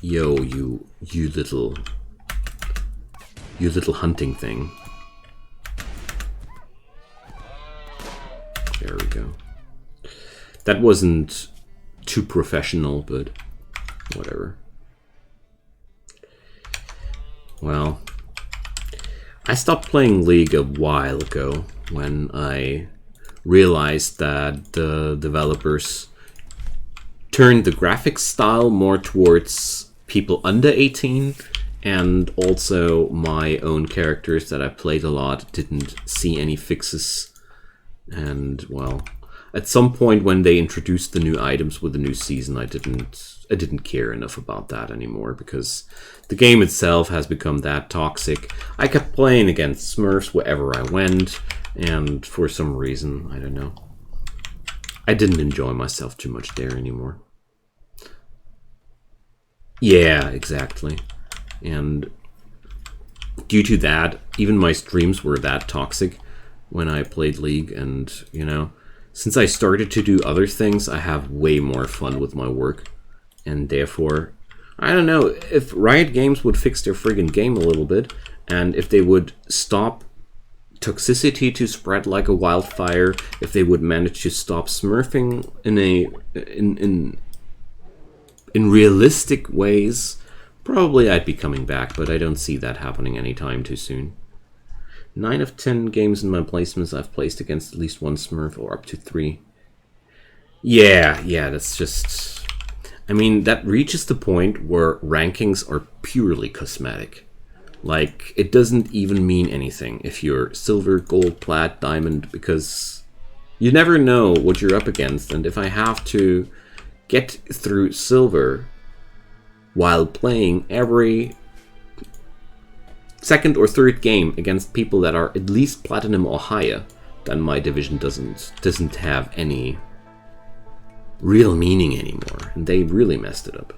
Yo, you little hunting thing. There we go. That wasn't too professional, but whatever. Well, I stopped playing League a while ago when I realized that the developers turned the graphics style more towards people under 18, and also my own characters that I played a lot didn't see any fixes. And well, at some point when they introduced the new items with the new season, I didn't care enough about that anymore, because the game itself has become that toxic. I kept playing against Smurfs wherever I went, and for some reason, I don't know, I didn't enjoy myself too much there anymore. Yeah, exactly. And due to that, even my streams were that toxic when I played League, and you know, since I started to do other things, I have way more fun with my work. And therefore, I don't know, if Riot Games would fix their friggin' game a little bit, and if they would stop toxicity to spread like a wildfire, if they would manage to stop smurfing in realistic ways, probably I'd be coming back, but I don't see that happening anytime too soon. 9 of 10 games in my placements I've placed against at least one Smurf, or up to 3. Yeah, that's just... I mean, that reaches the point where rankings are purely cosmetic. Like, it doesn't even mean anything if you're silver, gold, plat, diamond, because you never know what you're up against, and if I have to get through silver while playing every second or third game against people that are at least platinum or higher, then my division doesn't have any real meaning anymore, and they really messed it up.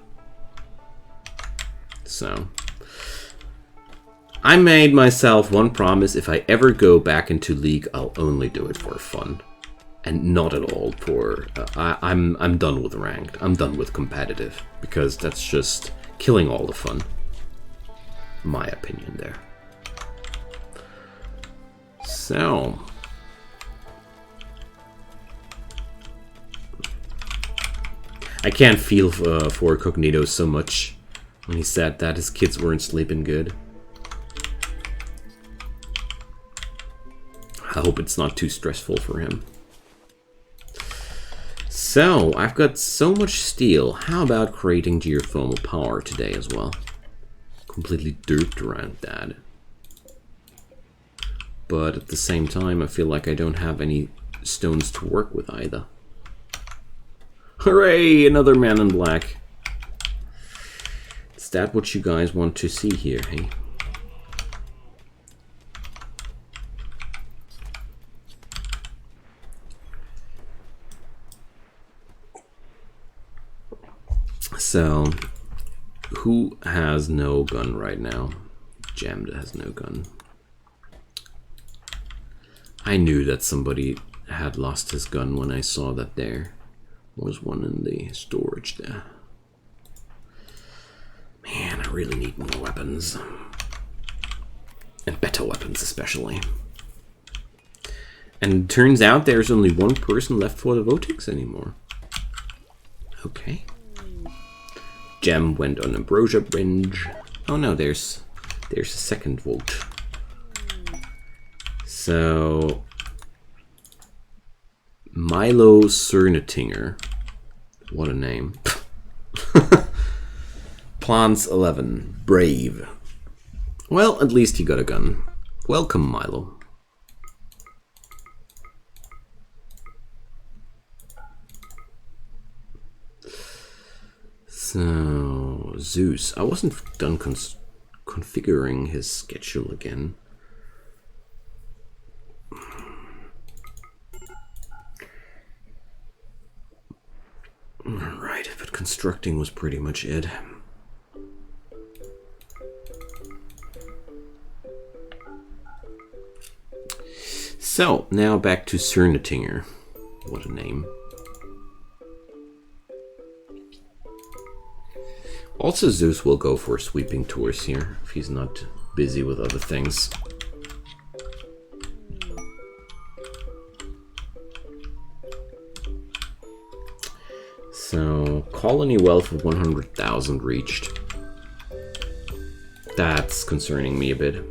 So I made myself one promise: if I ever go back into League, I'll only do it for fun, and not at all for I'm done with ranked. I'm done with competitive, because that's just killing all the fun. My opinion there. So I can't feel for Cognito so much when he said that his kids weren't sleeping good. I hope it's not too stressful for him. So, I've got so much steel. How about creating geothermal power today as well? Completely derped around that. But at the same time, I feel like I don't have any stones to work with either. Hooray! Another man in black. Is that what you guys want to see here, hey? So, who has no gun right now? Jammed has no gun. I knew that somebody had lost his gun when I saw that there was one in the storage there. Man, I really need more weapons. And better weapons especially. And it turns out there's only one person left for the votings anymore. Okay. Gem went on Ambrosia Bridge. Oh no, there's a second vote. So Milo Cernetinger. What a name. Plants 11. Brave. Well, at least he got a gun. Welcome, Milo. So, Zeus. I wasn't done configuring his schedule again. Alright, but constructing was pretty much it. So, now back to Cernetinger. What a name. Also, Zeus will go for sweeping tours here if he's not busy with other things. So, colony wealth of 100,000 reached. That's concerning me a bit.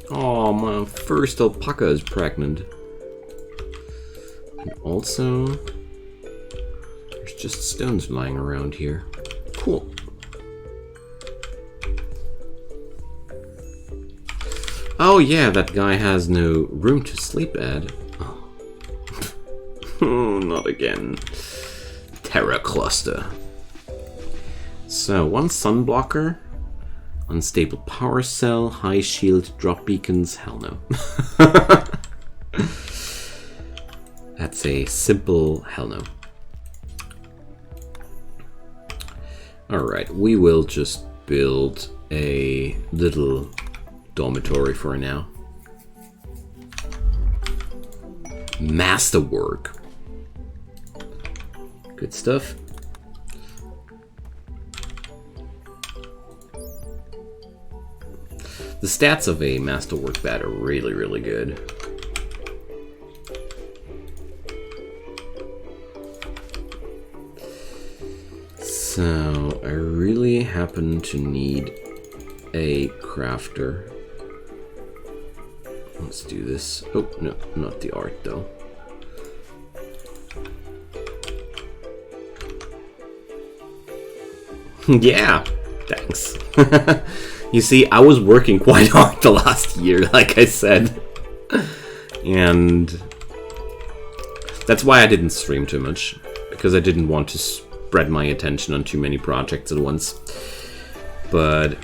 Oh, my first alpaca is pregnant. And also, there's just stones lying around here. Cool. Oh yeah, that guy has no room to sleep at. Oh, oh not again. Terra cluster. So, one sun blocker. Unstable power cell, high shield, drop beacons, hell no. That's a simple hell no. Alright, we will just build a little dormitory for now. Masterwork. Good stuff. The stats of a Masterwork bat are really, really good. So, I really happen to need a crafter. Let's do this. Oh, no, not the art though. Yeah, thanks. You see, I was working quite hard the last year, like I said. And that's why I didn't stream too much. Because I didn't want to spread my attention on too many projects at once. But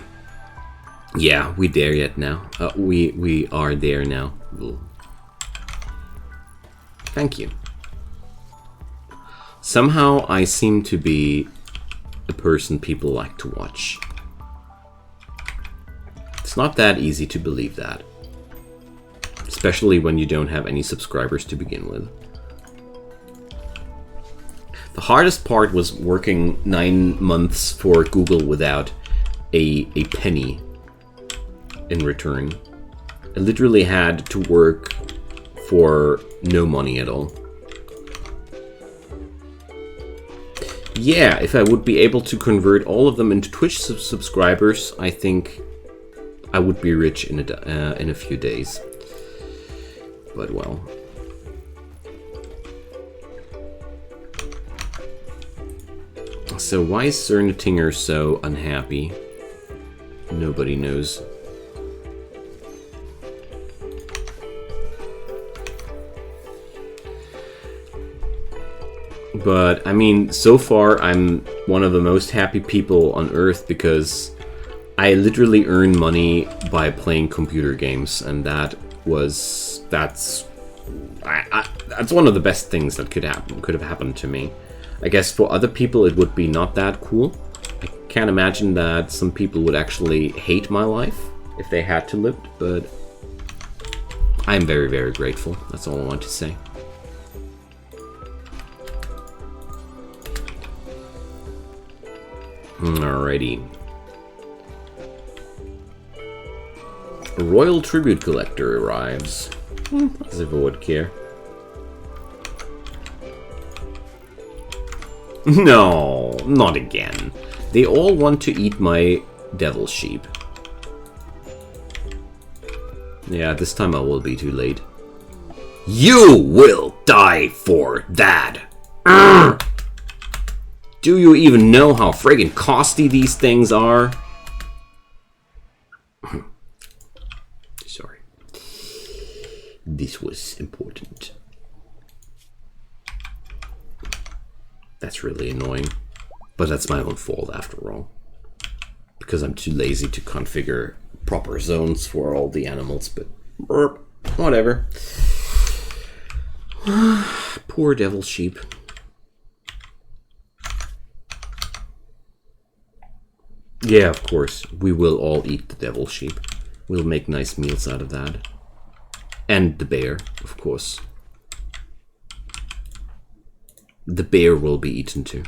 yeah, we there yet now. We are there now. Ooh. Thank you. Somehow I seem to be a person people like to watch. It's not that easy to believe that. Especially when you don't have any subscribers to begin with. The hardest part was working 9 months for Google without a penny in return. I literally had to work for no money at all. Yeah, if I would be able to convert all of them into Twitch subscribers, I think I would be rich in a few days. But well. So why is Cernatinger so unhappy? Nobody knows. But, I mean, so far I'm one of the most happy people on Earth because I literally earn money by playing computer games, and that's one of the best things that could have happened to me. I guess for other people it would be not that cool. I can't imagine that some people would actually hate my life if they had to live, but I'm very, very grateful. That's all I want to say. Alrighty. A royal tribute collector arrives. As if I would care. No, not again. They all want to eat my devil sheep. Yeah, this time I will be too late. You will die for that! Urgh! Do you even know how friggin' costly these things are? Sorry. This was important. That's really annoying. But that's my own fault after all. Because I'm too lazy to configure proper zones for all the animals, but whatever. Poor devil sheep. Yeah, of course. We will all eat the devil sheep. We'll make nice meals out of that. And the bear, of course. the bear will be eaten too.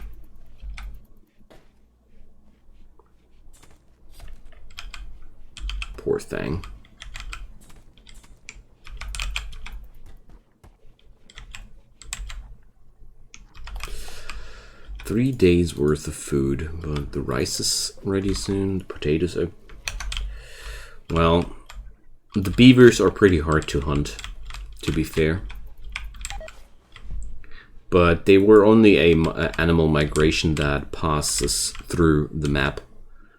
Poor thing. Three days worth of food, but the rice is ready soon. The potatoes are... Well, the beavers are pretty hard to hunt, to be fair. But they were only a animal migration that passes through the map,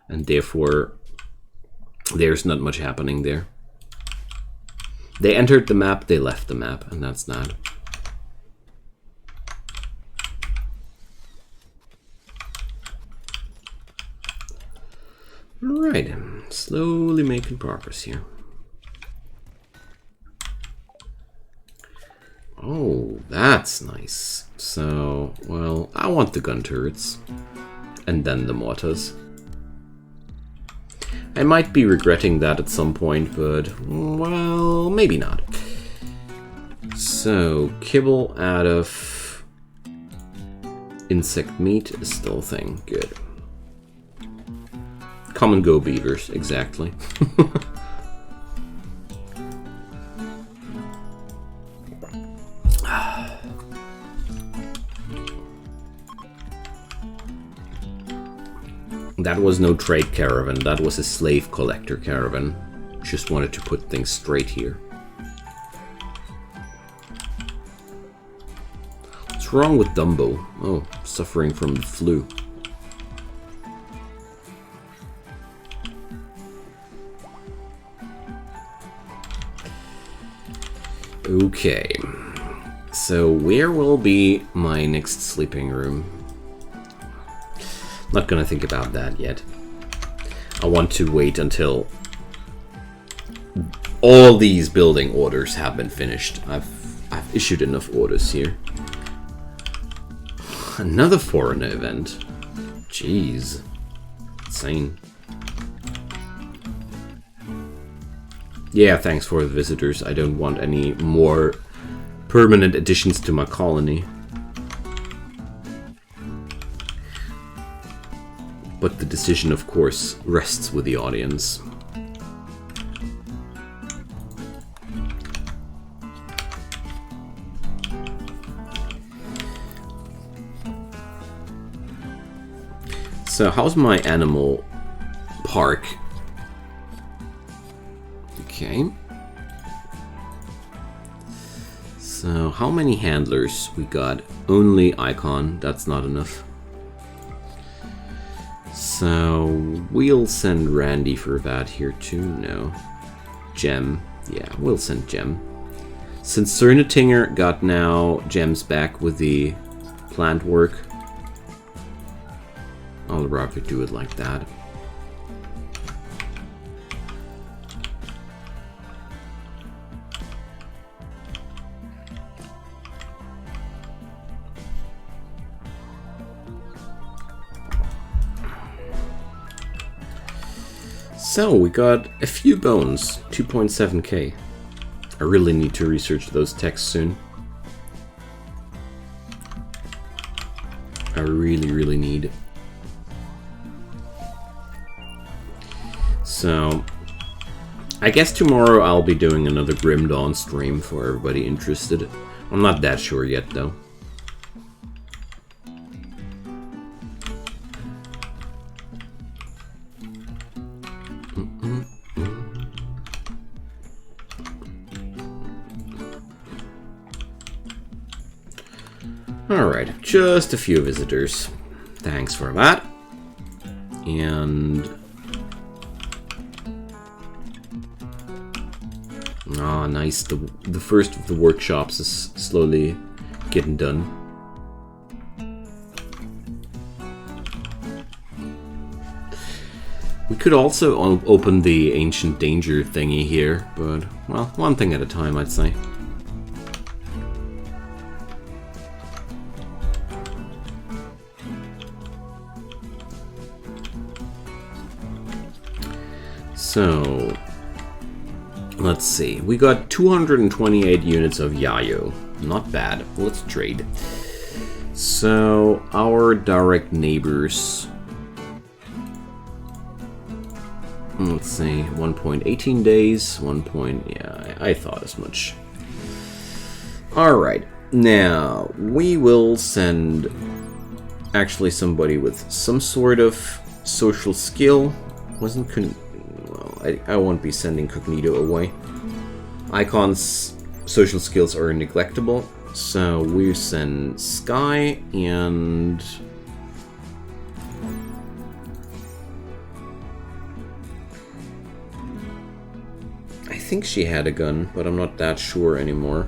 and therefore there's not much happening there. They entered the map, they left the map, and that's that. Alright, slowly making progress here. Oh, that's nice. So, well, I want the gun turrets. And then the mortars. I might be regretting that at some point, but, well, maybe not. So, kibble out of insect meat is still a thing. Good. Come and go beavers, exactly. That was no trade caravan, that was a slave collector caravan. Just wanted to put things straight here. What's wrong with Dumbo? Oh, suffering from the flu. Okay, so where will be my next sleeping room? Not gonna think about that yet. I want to wait until all these building orders have been finished. I've issued enough orders here. Another foreigner event. Jeez. Insane. Yeah, thanks for the visitors. I don't want any more permanent additions to my colony. But the decision, of course, rests with the audience. So, how's my animal park? Okay. So, how many handlers we got? Only Ic0n, that's not enough. So, we'll send Randy for that here too. No. Gem. Yeah, we'll send Gem. Since Cernetinger got now Gem's back with the plant work, I'll rather do it like that. So, we got a few bones, 2.7k. I really need to research those texts soon. I really need. So, I guess tomorrow I'll be doing another Grim Dawn stream for everybody interested. I'm not that sure yet, though. Alright, just a few visitors. Thanks for that. And... ah, nice. The first of the workshops is slowly getting done. We could also open the Ancient Danger thingy here, but, well, one thing at a time, I'd say. So, let's see. We got 228 units of Yayo. Not bad. Let's trade. So, our direct neighbors. Let's see, 1.18 days, yeah, I thought as much. Alright, now, we will send actually somebody with some sort of social skill. Well, I won't be sending Cognito away. Icon's social skills are neglectable, so we send Sky and... I think she had a gun, but I'm not that sure anymore.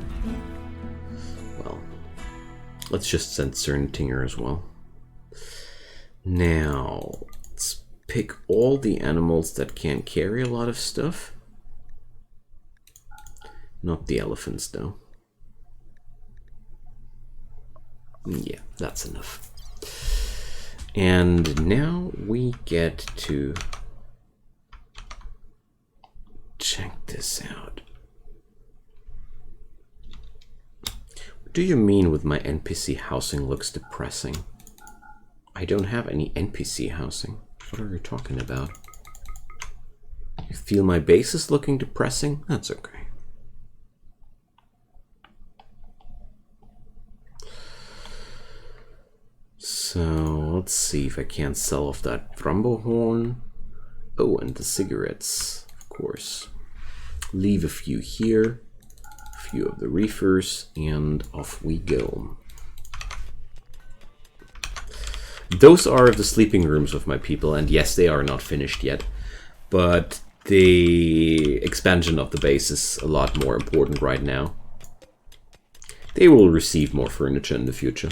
Well, let's just send Cerntinger as well. Now, let's pick all the animals that can carry a lot of stuff. Not the elephants, though. Yeah, that's enough. And now we get to check this out. What do you mean with my NPC housing looks depressing? I don't have any NPC housing. What are you talking about? You feel my base is looking depressing? That's okay. So, let's see if I can't sell off that Thrumbo horn. Oh, and the cigarettes, of course. Leave a few here, a few of the reefers, and off we go. Those are the sleeping rooms of my people, and yes, they are not finished yet, but the expansion of the base is a lot more important right now. They will receive more furniture in the future.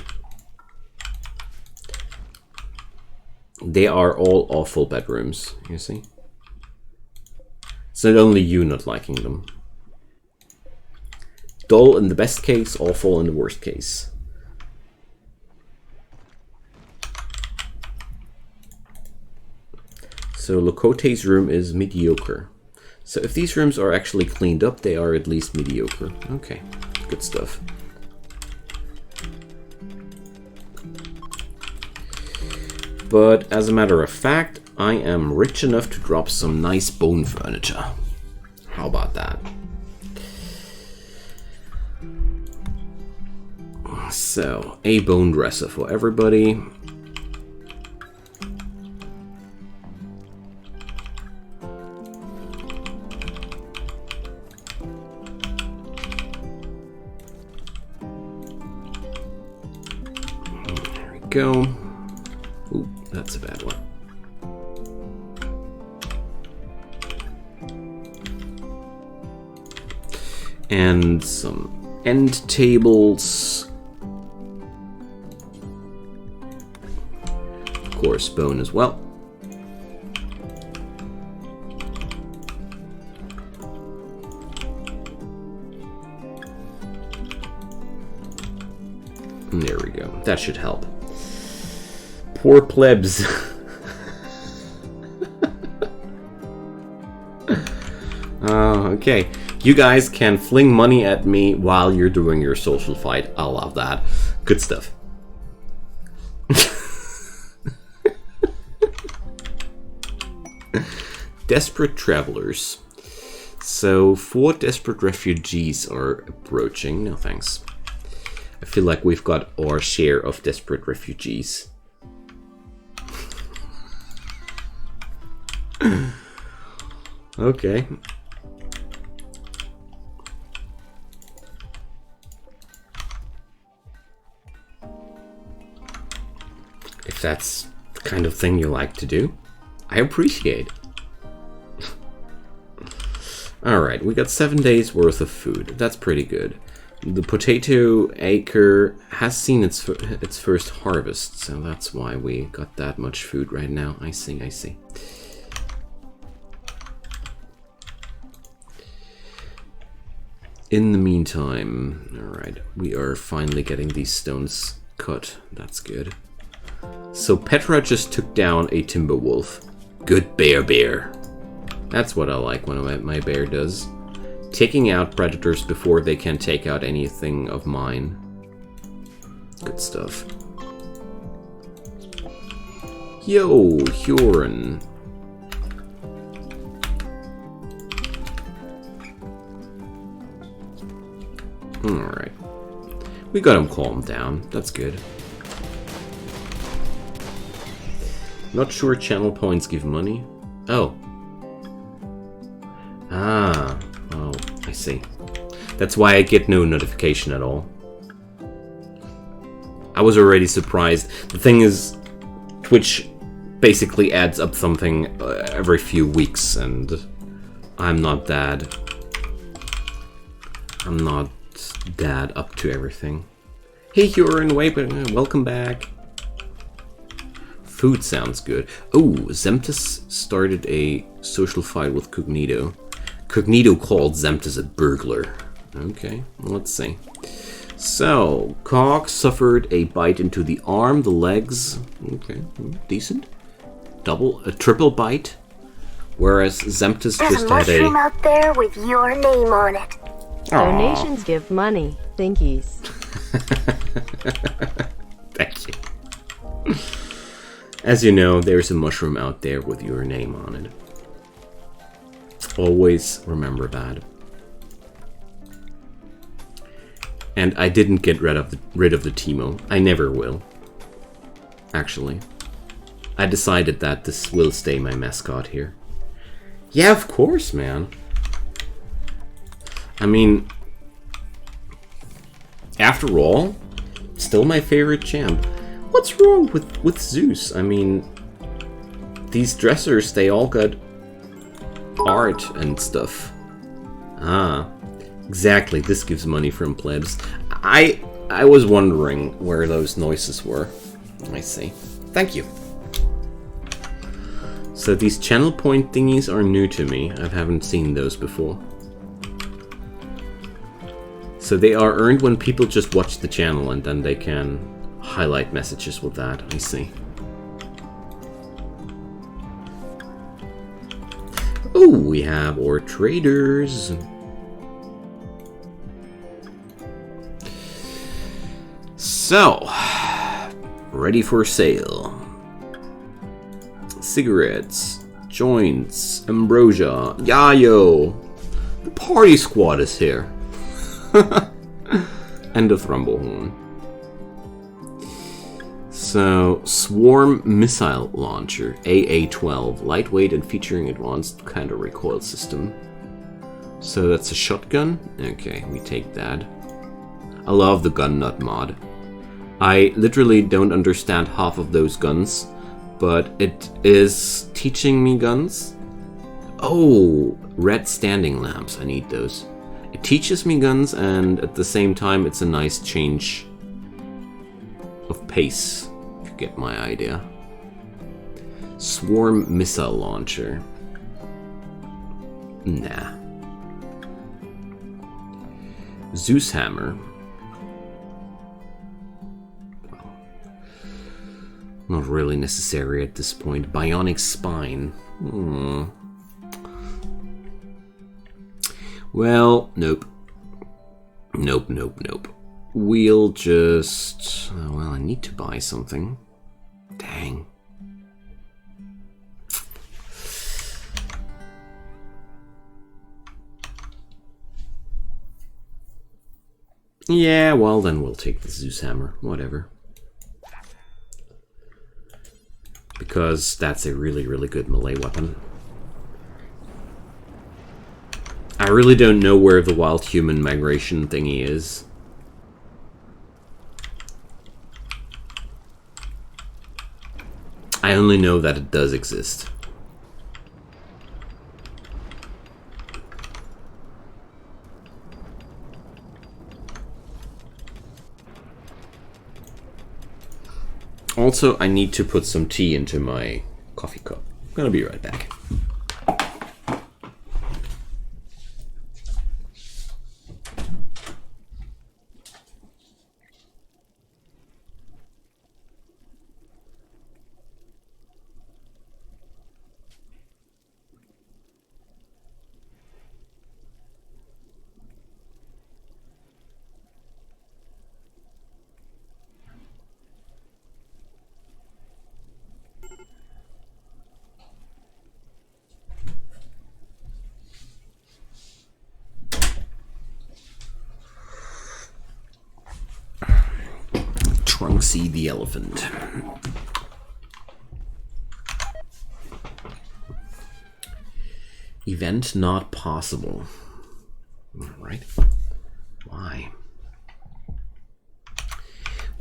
They are all awful bedrooms, you see? It's not only you not liking them. Dull in the best case, awful in the worst case. So Locote's room is mediocre. So if these rooms are actually cleaned up, they are at least mediocre. Okay, good stuff. But as a matter of fact, I am rich enough to drop some nice bone furniture. How about that? So, a bone dresser for everybody. There we go. Ooh, that's a bad one. And some end tables. Of course, bone as well. And there we go. That should help. Poor plebs. Okay. You guys can fling money at me while you're doing your social fight. I love that. Good stuff. Desperate travelers. So 4 desperate refugees are approaching. No thanks. I feel like we've got our share of desperate refugees. Okay. If that's the kind of thing you like to do, I appreciate it. Alright, we got 7 days worth of food. That's pretty good. The potato acre has seen its first harvest, so that's why we got that much food right now. I see, I see. In the meantime, alright, we are finally getting these stones cut. That's good. So Petra just took down a timber wolf. Good bear. That's what I like when my bear does. Taking out predators before they can take out anything of mine. Good stuff. Yo, Ic0n. Alright. We got him calmed down. That's good. Not sure channel points give money. Oh. Ah. Oh, I see. That's why I get no notification at all. I was already surprised. The thing is, Twitch basically adds up something every few weeks, and I'm not that up to everything. Hey, Ic0n, welcome back. Food sounds good. Oh, Zemtis started a social fight with Cognito. Cognito called Zemtis a burglar. Okay, let's see. So, Cog suffered a bite into the arm, the legs. Okay, decent. A triple bite. Whereas Zemtis There's just a had mushroom a... out there with your name on it. Donations give money. Thinkies. Thank you. As you know, there's a mushroom out there with your name on it. Always remember that. And I didn't get rid of the Teemo. I never will. Actually. I decided that this will stay my mascot here. Yeah, of course, man. I mean, after all, still my favorite champ. What's wrong with Zeus? I mean, these dressers, they all got art and stuff. Ah, exactly. This gives money from plebs. I was wondering where those noises were. I see. Thank you. So these channel point thingies are new to me. I haven't seen those before. So they are earned when people just watch the channel, and then they can highlight messages with that. I see. Oh, we have our traders. So, ready for sale. Cigarettes, joints, ambrosia, yayo. The party squad is here. And a thrombohorn. So, Swarm Missile Launcher, AA-12, lightweight and featuring advanced counter recoil system. So that's a shotgun? Okay, we take that. I love the gun nut mod. I literally don't understand half of those guns, but it is teaching me guns. Oh, red standing lamps, I need those. It teaches me guns, and at the same time it's a nice change of pace, if you get my idea. Swarm Missile Launcher. Nah. Zeus Hammer. Well, not really necessary at this point. Bionic Spine. Well, nope. Nope. We'll just... well, I need to buy something. Dang. Yeah, well, then we'll take the Zeus Hammer. Whatever. Because that's a really, really good melee weapon. I really don't know where the wild human migration thingy is. I only know that it does exist. Also, I need to put some tea into my coffee cup. I'm gonna be right back. don't see the elephant. Event not possible. Alright. Why?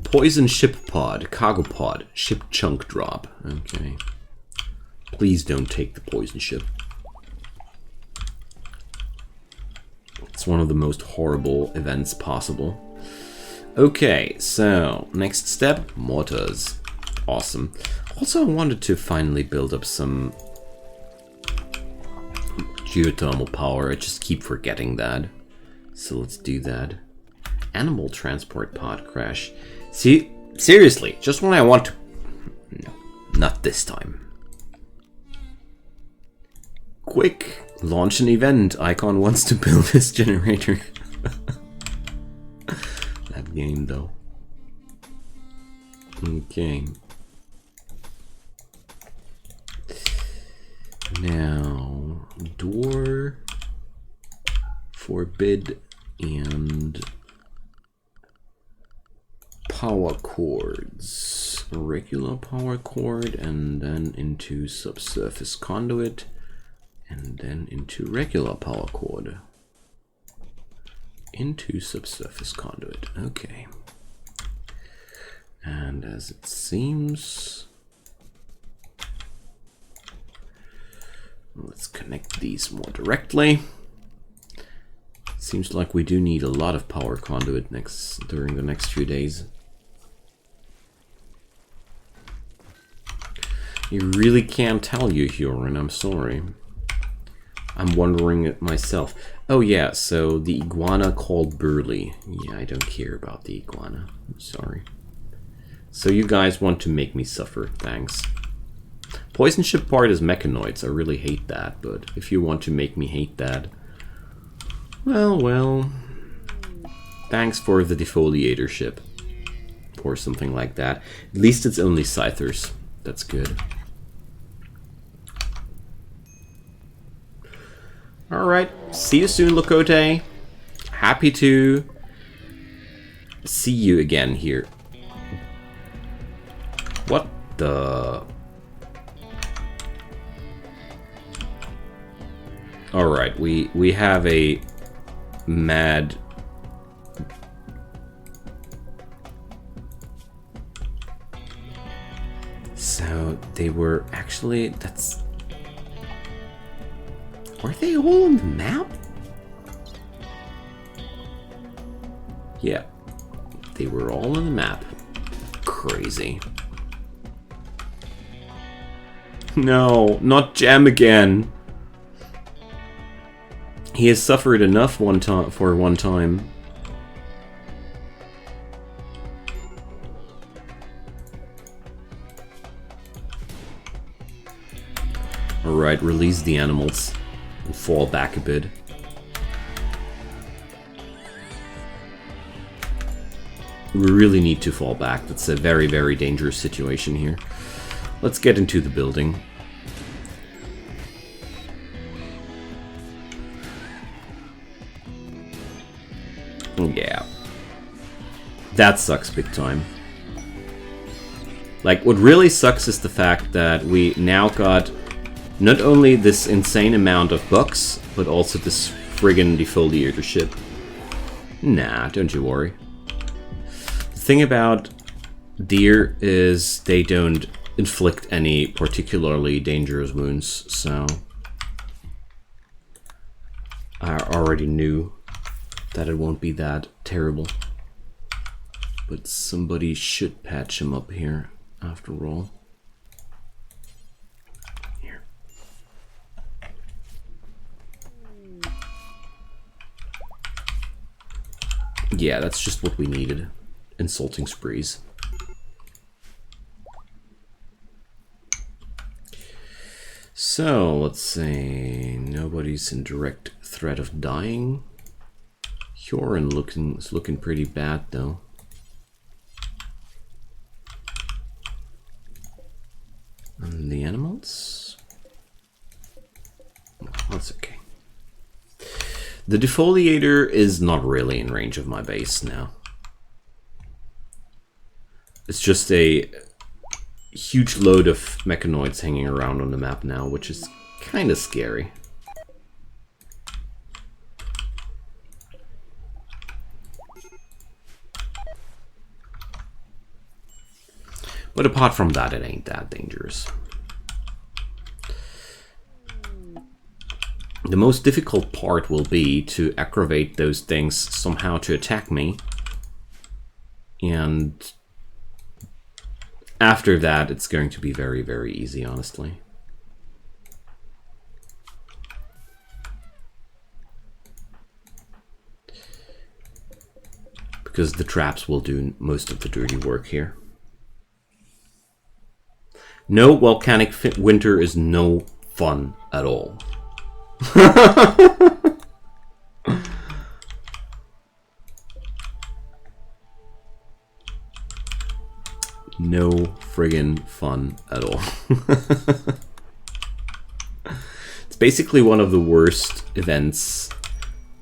Poison ship pod, cargo pod, ship chunk drop. Okay. Please don't take the poison ship. It's one of the most horrible events possible. Okay, so next step, mortars. Awesome. Also, I wanted to finally build up some geothermal power. I just keep forgetting that. So let's do that. Animal transport pod crash. See, seriously, just when I want to... No, not this time. Quick, launch an event. Ic0n wants to build this generator. That game, though. Okay. Now, door, forbid, and power cords. A regular power cord, and then into subsurface conduit, and then into regular power cord. Into subsurface conduit. Okay. And as it seems, let's connect these more directly. Seems like we do need a lot of power conduit during the next few days. You really can't tell you, Ic0n, I'm sorry. I'm wondering it myself. Oh yeah, so the iguana called Burley. Yeah, I don't care about the iguana. I'm sorry. So you guys want to make me suffer, thanks. Poison ship part is mechanoids. I really hate that, but if you want to make me hate that, well, thanks for the defoliator ship. Or something like that. At least it's only scythers. That's good. Alright, see you soon, Lokote. Happy to see you again here. What the... Alright, we have a mad... So, they were actually... That's... Were they all on the map? Yeah, they were all on the map. Crazy. No, not Jam again. He has suffered enough for one time. Alright, release the animals. And fall back a bit. We really need to fall back. That's a very, very dangerous situation here. Let's get into the building. Yeah. That sucks big time. Like, what really sucks is the fact that we now got not only this insane amount of bucks, but also this friggin' defoliator ship. Nah, don't you worry. The thing about deer is they don't inflict any particularly dangerous wounds, so I already knew that it won't be that terrible. But somebody should patch him up here, after all. Yeah, that's just what we needed. Insulting sprees. So, let's say nobody's in direct threat of dying. Ic0n is looking pretty bad, though. And the animals? Oh, that's okay. The defoliator is not really in range of my base now. It's just a huge load of mechanoids hanging around on the map now, which is kind of scary. But apart from that, it ain't that dangerous. The most difficult part will be to aggravate those things somehow to attack me. And after that, it's going to be very, very easy, honestly. Because the traps will do most of the dirty work here. No, volcanic winter is no fun at all. No friggin' fun at all. It's basically one of the worst events,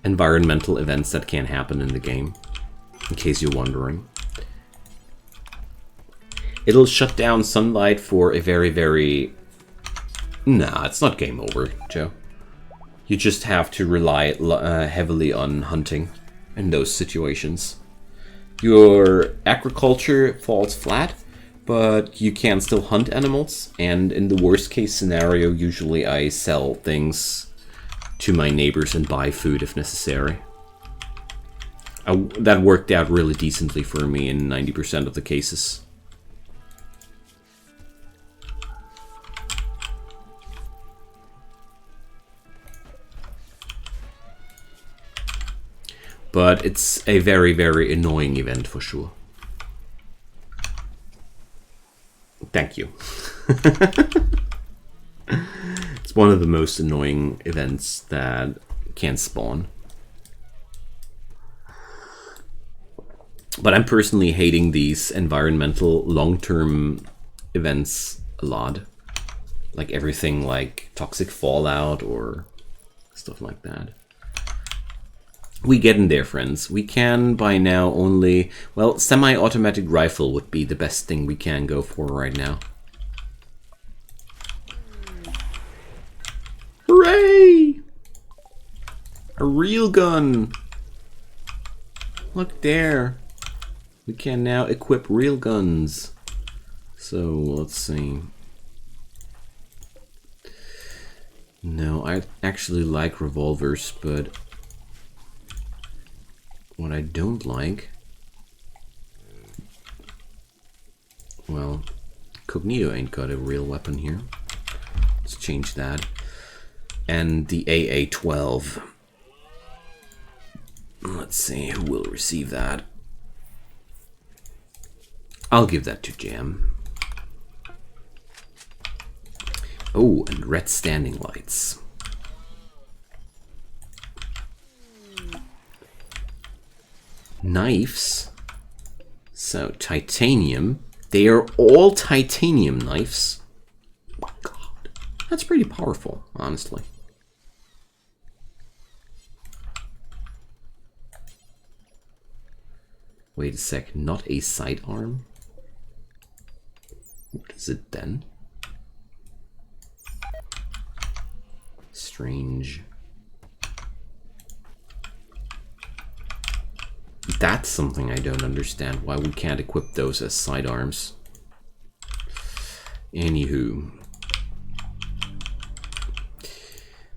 environmental events that can happen in the game, in case you're wondering. It'll shut down sunlight for a very, very... Nah, it's not game over, Joe. You just have to rely heavily on hunting in those situations. Your agriculture falls flat, but you can still hunt animals, and in the worst case scenario, usually I sell things to my neighbors and buy food if necessary. That worked out really decently for me in 90% of the cases. But it's a very, very annoying event for sure. Thank you. It's one of the most annoying events that can spawn. But I'm personally hating these environmental long-term events a lot. Like everything like toxic fallout or stuff like that. We get in there, friends. We can by now only... Well, semi-automatic rifle would be the best thing we can go for right now. Hooray! A real gun! Look there. We can now equip real guns. So, let's see. No, I actually like revolvers, but... What I don't like, well, Cognito ain't got a real weapon here. Let's change that. And the AA-12. Let's see who will receive that. I'll give that to Jam. Oh, and red standing lights. Knives. So, titanium. They are all titanium knives. Oh my god. That's pretty powerful, honestly. Wait a sec, not a sidearm? What is it then? Strange. That's something I don't understand, why we can't equip those as sidearms. Anywho.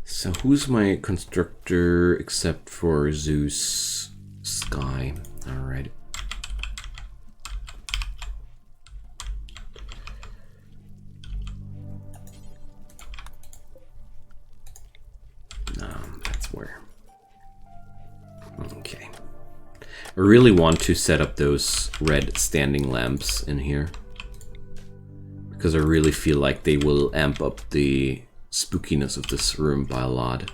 So who's my constructor except for Zeus Sky? Alright. That's where. Okay. I really want to set up those red standing lamps in here. Because I really feel like they will amp up the spookiness of this room by a lot.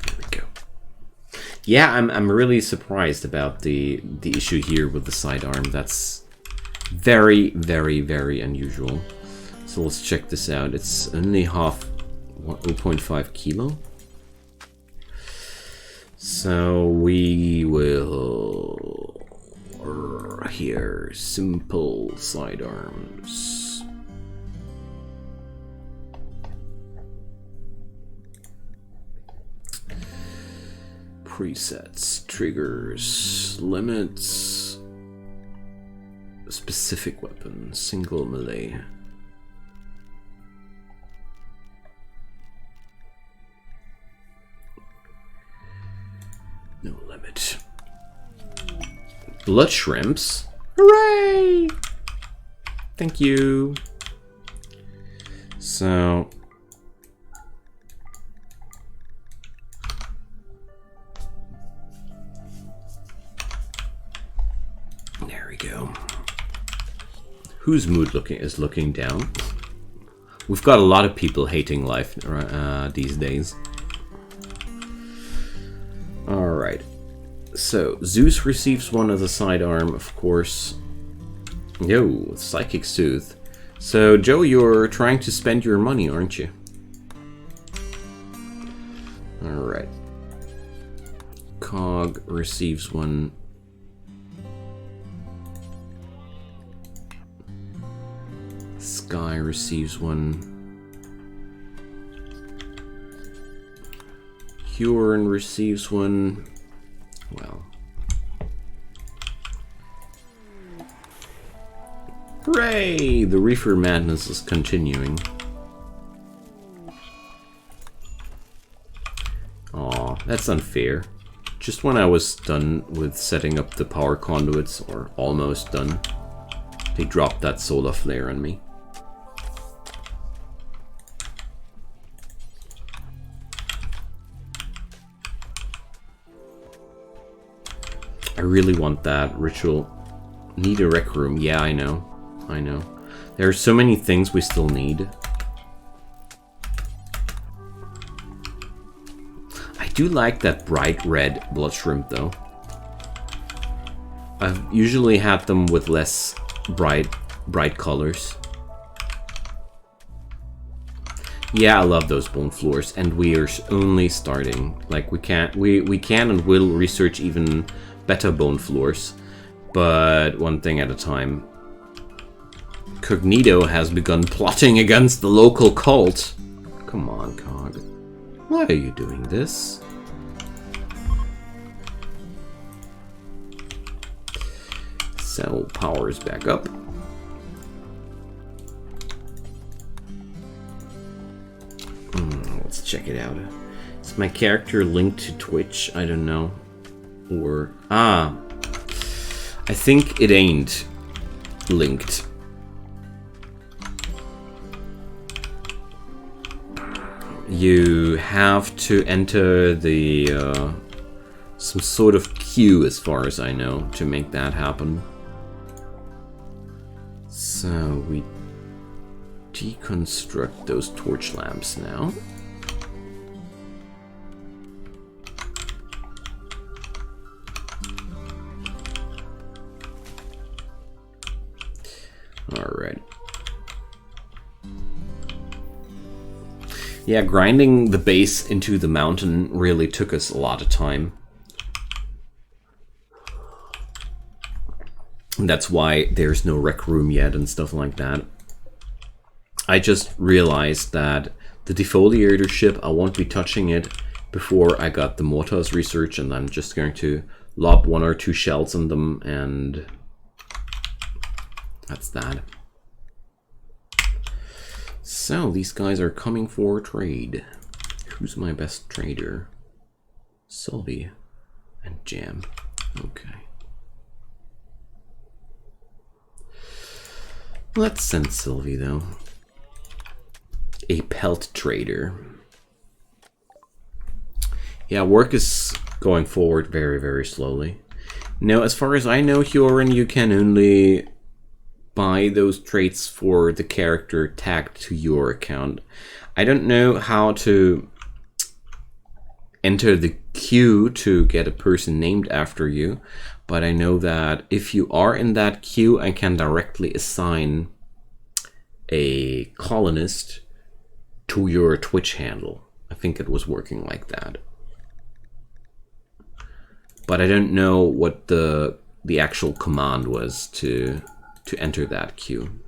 There we go. Yeah, I'm really surprised about the issue here with the sidearm. That's very, very, very unusual. So let's check this out. It's only half 0.5 kilo. So we will here simple sidearms. Presets, triggers, limits, specific weapon, single melee. No limit. Blood shrimps. Hooray! Thank you. So there we go. Whose mood is looking down? We've got a lot of people hating life these days. Alright, so Zeus receives one as a sidearm, of course. Yo, Psychic Soothe. So, Joe, you're trying to spend your money, aren't you? Alright. Cog receives one. Sky receives one. Ic0n receives one. Well. Hooray! The Reefer Madness is continuing. Aw, that's unfair. Just when I was done with setting up the power conduits, or almost done, they dropped that solar flare on me. I really want that ritual. Need a rec room. Yeah, I know. I know. There are so many things we still need. I do like that bright red blood shrimp though. I've usually had them with less bright colors. Yeah, I love those bone floors, and we are only starting. Like we can and will research even better bone floors, but one thing at a time. Cognito has begun plotting against the local cult. Come on, Cog. Why are you doing this? So, power is back up. Let's check it out. Is my character linked to Twitch? I don't know. Or I think it ain't linked. You have to enter the some sort of queue, as far as I know, to make that happen. So we deconstruct those torch lamps now. Alright. Yeah, grinding the base into the mountain really took us a lot of time. And that's why there's no rec room yet and stuff like that. I just realized that the defoliator ship, I won't be touching it before I got the mortars research, and I'm just going to lob 1 or 2 shells on them, and that's that. So, these guys are coming for trade. Who's my best trader? Sylvie and Jam. Okay. Let's send Sylvie, though. A pelt trader. Yeah, work is going forward very, very slowly. Now, as far as I know, Ic0n, you can only buy those traits for the character tagged to your account. I don't know how to enter the queue to get a person named after you, but I know that if you are in that queue, I can directly assign a colonist to your Twitch handle. I think it was working like that. But I don't know what the actual command was to enter that queue,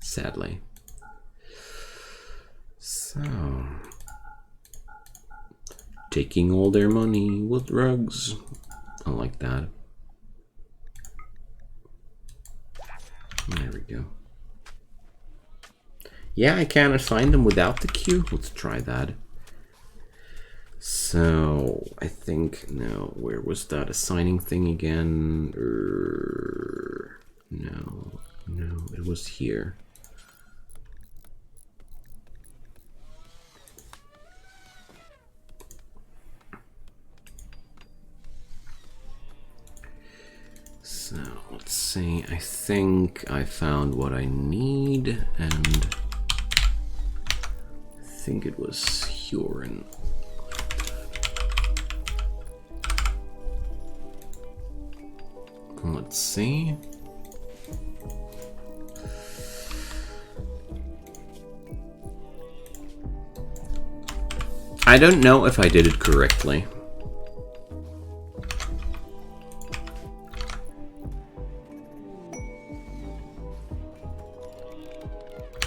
sadly. So, taking all their money with drugs. I like that. There we go. Yeah, I can assign them without the queue. Let's try that. So, I think, no, where was that assigning thing again? No, it was here. So, let's see, I think I found what I need, and I think it was Ic0n. Let's see. I don't know if I did it correctly.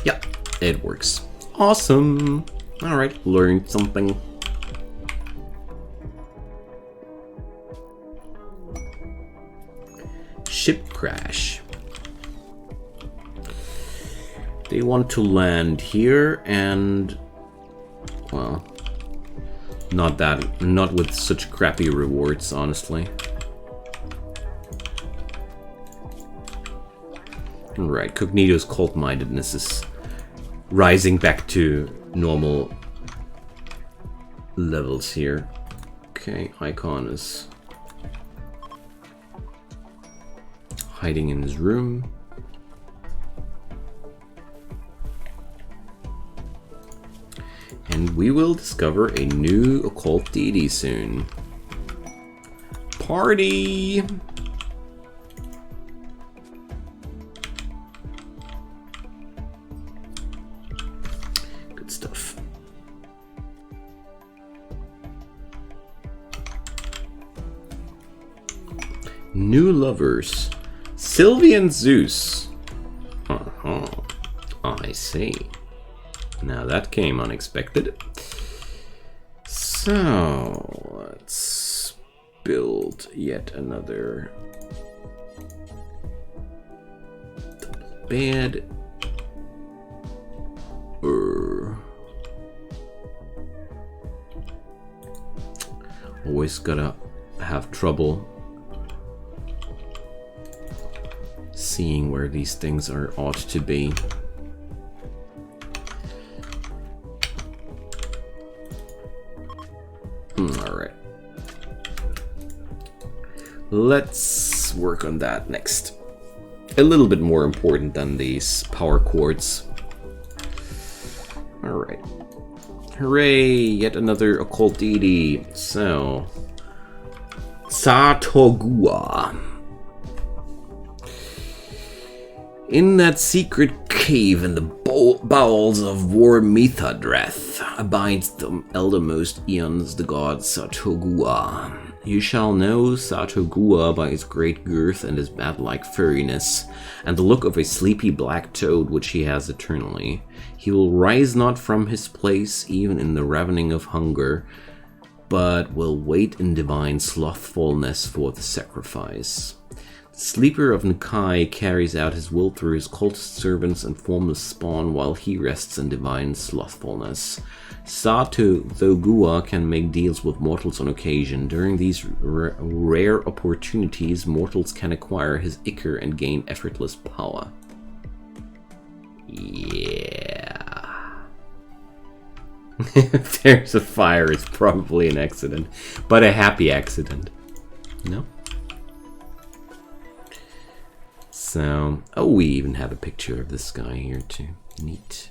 Yeah, it works. Awesome. All right, learned something. Ship crash. They want to land here and, well, not with such crappy rewards, honestly. Right, Cognito's cult-mindedness is rising back to normal levels here. Okay, Ic0n is hiding in his room. And we will discover a new occult deity soon. Party! Good stuff. New lovers. Sylvie and Zeus. Uh-huh. I see. Now that came unexpected. So, let's build yet another bed. Always gotta have trouble seeing where these things ought to be. Alright. Let's work on that next. A little bit more important than these power chords. Alright. Hooray! Yet another occult deity. So, Satogua. In that secret cave in the bowels of Vormithadrath abides the eldermost eons, the god Satogua. You shall know Satogua by his great girth and his bat-like furriness, and the look of a sleepy black toad which he has eternally. He will rise not from his place, even in the ravening of hunger, but will wait in divine slothfulness for the sacrifice. The sleeper of Nikai carries out his will through his cultist servants and formless spawn while he rests in divine slothfulness. Satogua can make deals with mortals on occasion. During these rare opportunities, mortals can acquire his Ic0n and gain effortless power. Yeah. If there's a fire, it's probably an accident, but a happy accident. No? So, oh, we even have a picture of this guy here too. Neat.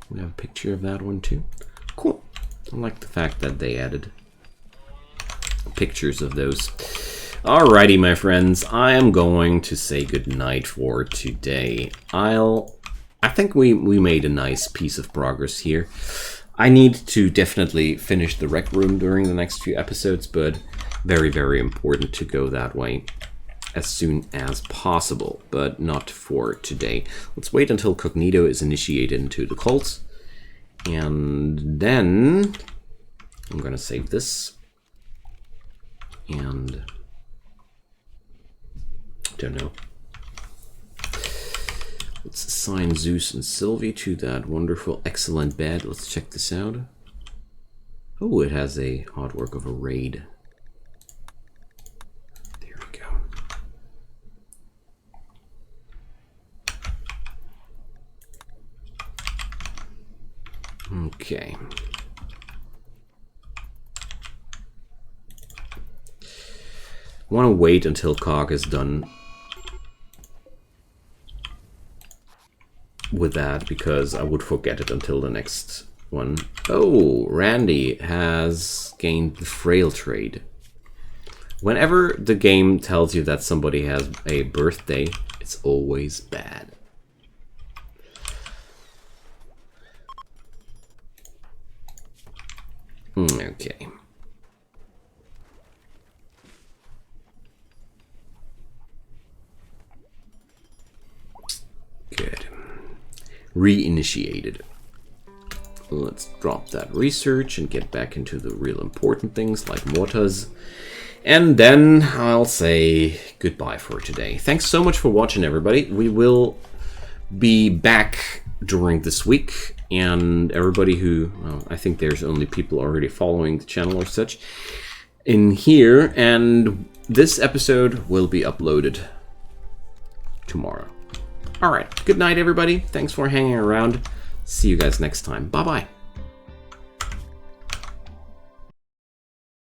We have a picture of that one too. Cool. I like the fact that they added pictures of those. Alrighty, my friends. I am going to say goodnight for today. I think we made a nice piece of progress here. I need to definitely finish the rec room during the next few episodes, but very, very important to go that way as soon as possible, but not for today. Let's wait until Cognito is initiated into the cult, and then I'm gonna save this, and don't know. Let's assign Zeus and Sylvie to that wonderful, excellent bed. Let's check this out. Oh, it has a artwork of a raid. There we go. Okay. I want to wait until Cog is done with that, because I would forget it until the next one. Oh, Randy has gained the frail trade. Whenever the game tells you that somebody has a birthday, it's always bad. Okay. Good. Reinitiated. Let's drop that research and get back into the real important things like mortars. And then I'll say goodbye for today. Thanks so much for watching, everybody. We will be back during this week. And everybody who, well, I think there's only people already following the channel or such in here. And this episode will be uploaded tomorrow. All right. Good night, everybody. Thanks for hanging around. See you guys next time. Bye-bye.